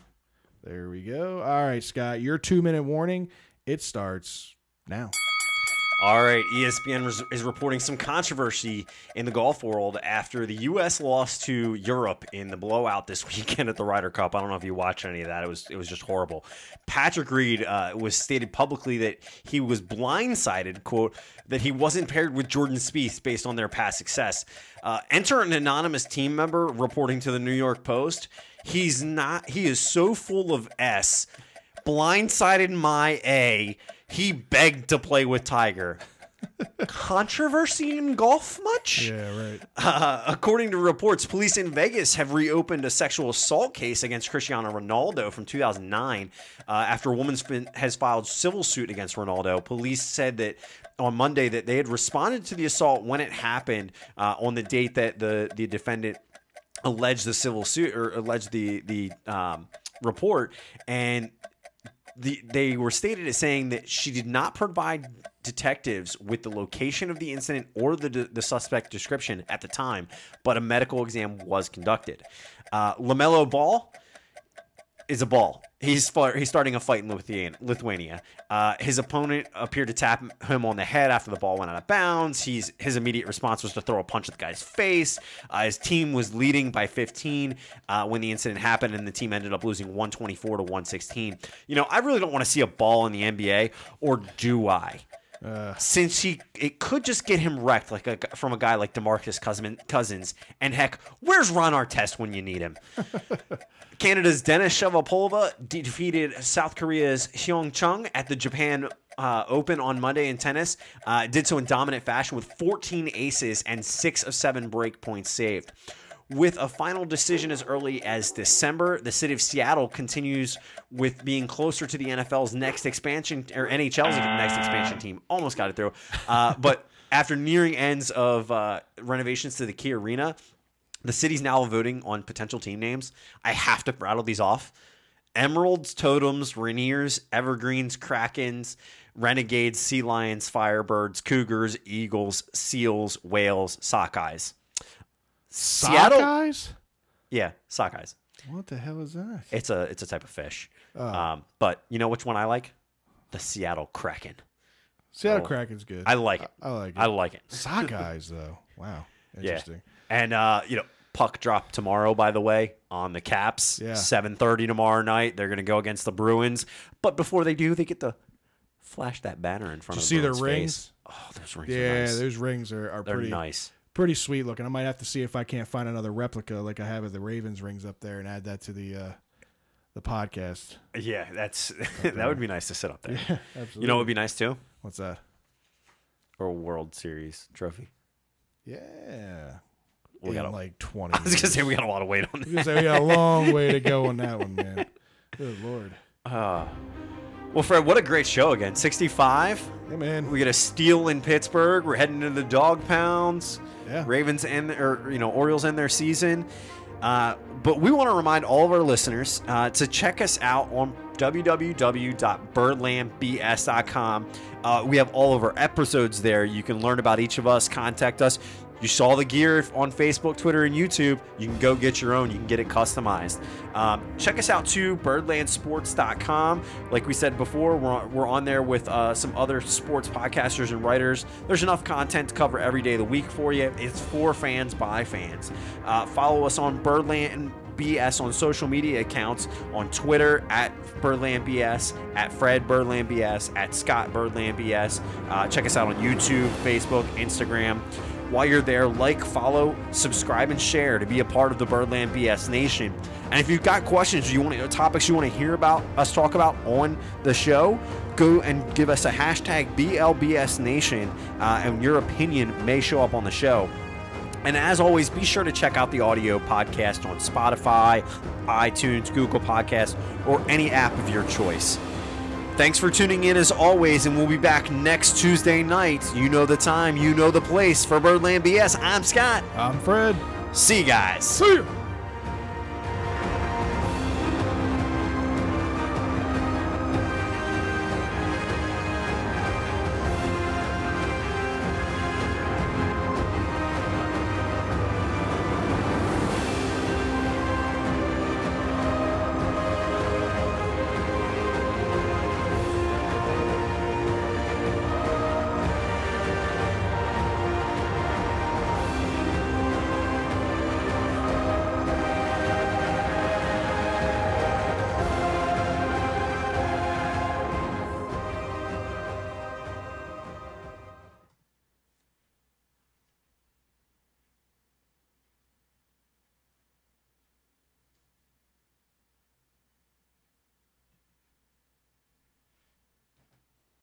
There we go. All right, Scott, your 2-minute warning. It starts now. All right, ESPN is reporting some controversy in the golf world after the U.S. lost to Europe in the blowout this weekend at the Ryder Cup. I don't know if you watched any of that. It was just horrible. Patrick Reed was stated publicly that he was blindsided, quote, that he wasn't paired with Jordan Spieth based on their past success. Enter an anonymous team member reporting to the New York Post. He is so full of S. Blindsided my A. He begged to play with Tiger. Controversy in golf much? Yeah, right. According to reports, police in Vegas have reopened a sexual assault case against Cristiano Ronaldo from 2009 after a woman has filed civil suit against Ronaldo. Police said that on Monday that they had responded to the assault when it happened on the date that the defendant alleged the civil suit or alleged the report, and they were stated as saying that she did not provide detectives with the location of the incident or the suspect description at the time, but a medical exam was conducted. LaMelo Ball is a ball. He's starting a fight in Lithuania. His opponent appeared to tap him on the head after the ball went out of bounds. His immediate response was to throw a punch at the guy's face. His team was leading by 15 when the incident happened, and the team ended up losing 124 to 116. You know, I really don't want to see a ball in the NBA, or do I? Since it could just get him wrecked from a guy like DeMarcus Cousins. And heck, where's Ron Artest when you need him? Canada's Denis Shapovalov defeated South Korea's Hyung Chung at the Japan Open on Monday in tennis. Did so in dominant fashion with 14 aces and 6 of 7 break points saved. With a final decision as early as December, the city of Seattle continues with being closer to the NFL's next expansion, or NHL's next expansion team. Almost got it through. But after nearing ends of renovations to the Key Arena, the city's now voting on potential team names. I have to rattle these off. Emeralds, Totems, Rainiers, Evergreens, Krakens, Renegades, Sea Lions, Firebirds, Cougars, Eagles, Seals, Whales, Sockeyes. Sockeyes? Yeah, Sockeyes. What the hell is that? It's a type of fish. Oh. But you know which one I like? The Seattle Kraken. Seattle Kraken's good. I like it. I like it. I like it. Sockeyes, though. Wow. Interesting. Yeah. And, puck drop tomorrow, by the way, on the Caps. Yeah. 7:30 tomorrow night. They're going to go against the Bruins. But before they do, they get to flash that banner in front of the Bruins' see their rings? face. Oh, those rings Yeah, are nice. those rings are They're pretty nice. Pretty sweet looking. I might have to see if I can't find another replica like I have of the Ravens rings up there and add that to the podcast. Yeah, that would be nice to sit up there. Yeah, absolutely. You know what would be nice, too? What's that? Or a World Series trophy. Yeah. We got like 20 I was going to say we got a lot of weight on that. we got a long way to go on that one, man. Good Lord. Well, Fred, what a great show again. 65. Yeah, man. We get a steal in Pittsburgh. We're heading into the dog pounds. Yeah. Ravens Orioles end their season. But we want to remind all of our listeners to check us out on www.birdlandbs.com. We have all of our episodes there. You can learn about each of us, contact us. You saw the gear on Facebook, Twitter, and YouTube. You can go get your own. You can get it customized. Check us out, too, birdlandsports.com. Like we said before, we're on there with some other sports podcasters and writers. There's enough content to cover every day of the week for you. It's for fans, by fans. Follow us on Birdland BS on social media accounts on Twitter at Birdland BS, at Fred Birdland BS, at Scott Birdland BS. Check us out on YouTube, Facebook, Instagram. While you're there, like, follow, subscribe, and share to be a part of the Birdland BS Nation. And if you've got questions, topics you want to hear about us talk about on the show, go and give us a hashtag BLBS Nation, and your opinion may show up on the show. And as always, be sure to check out the audio podcast on Spotify, iTunes, Google Podcasts, or any app of your choice. Thanks for tuning in as always, and we'll be back next Tuesday night. You know the time, you know the place. For Birdland BS, I'm Scott. I'm Fred. See you guys. See you.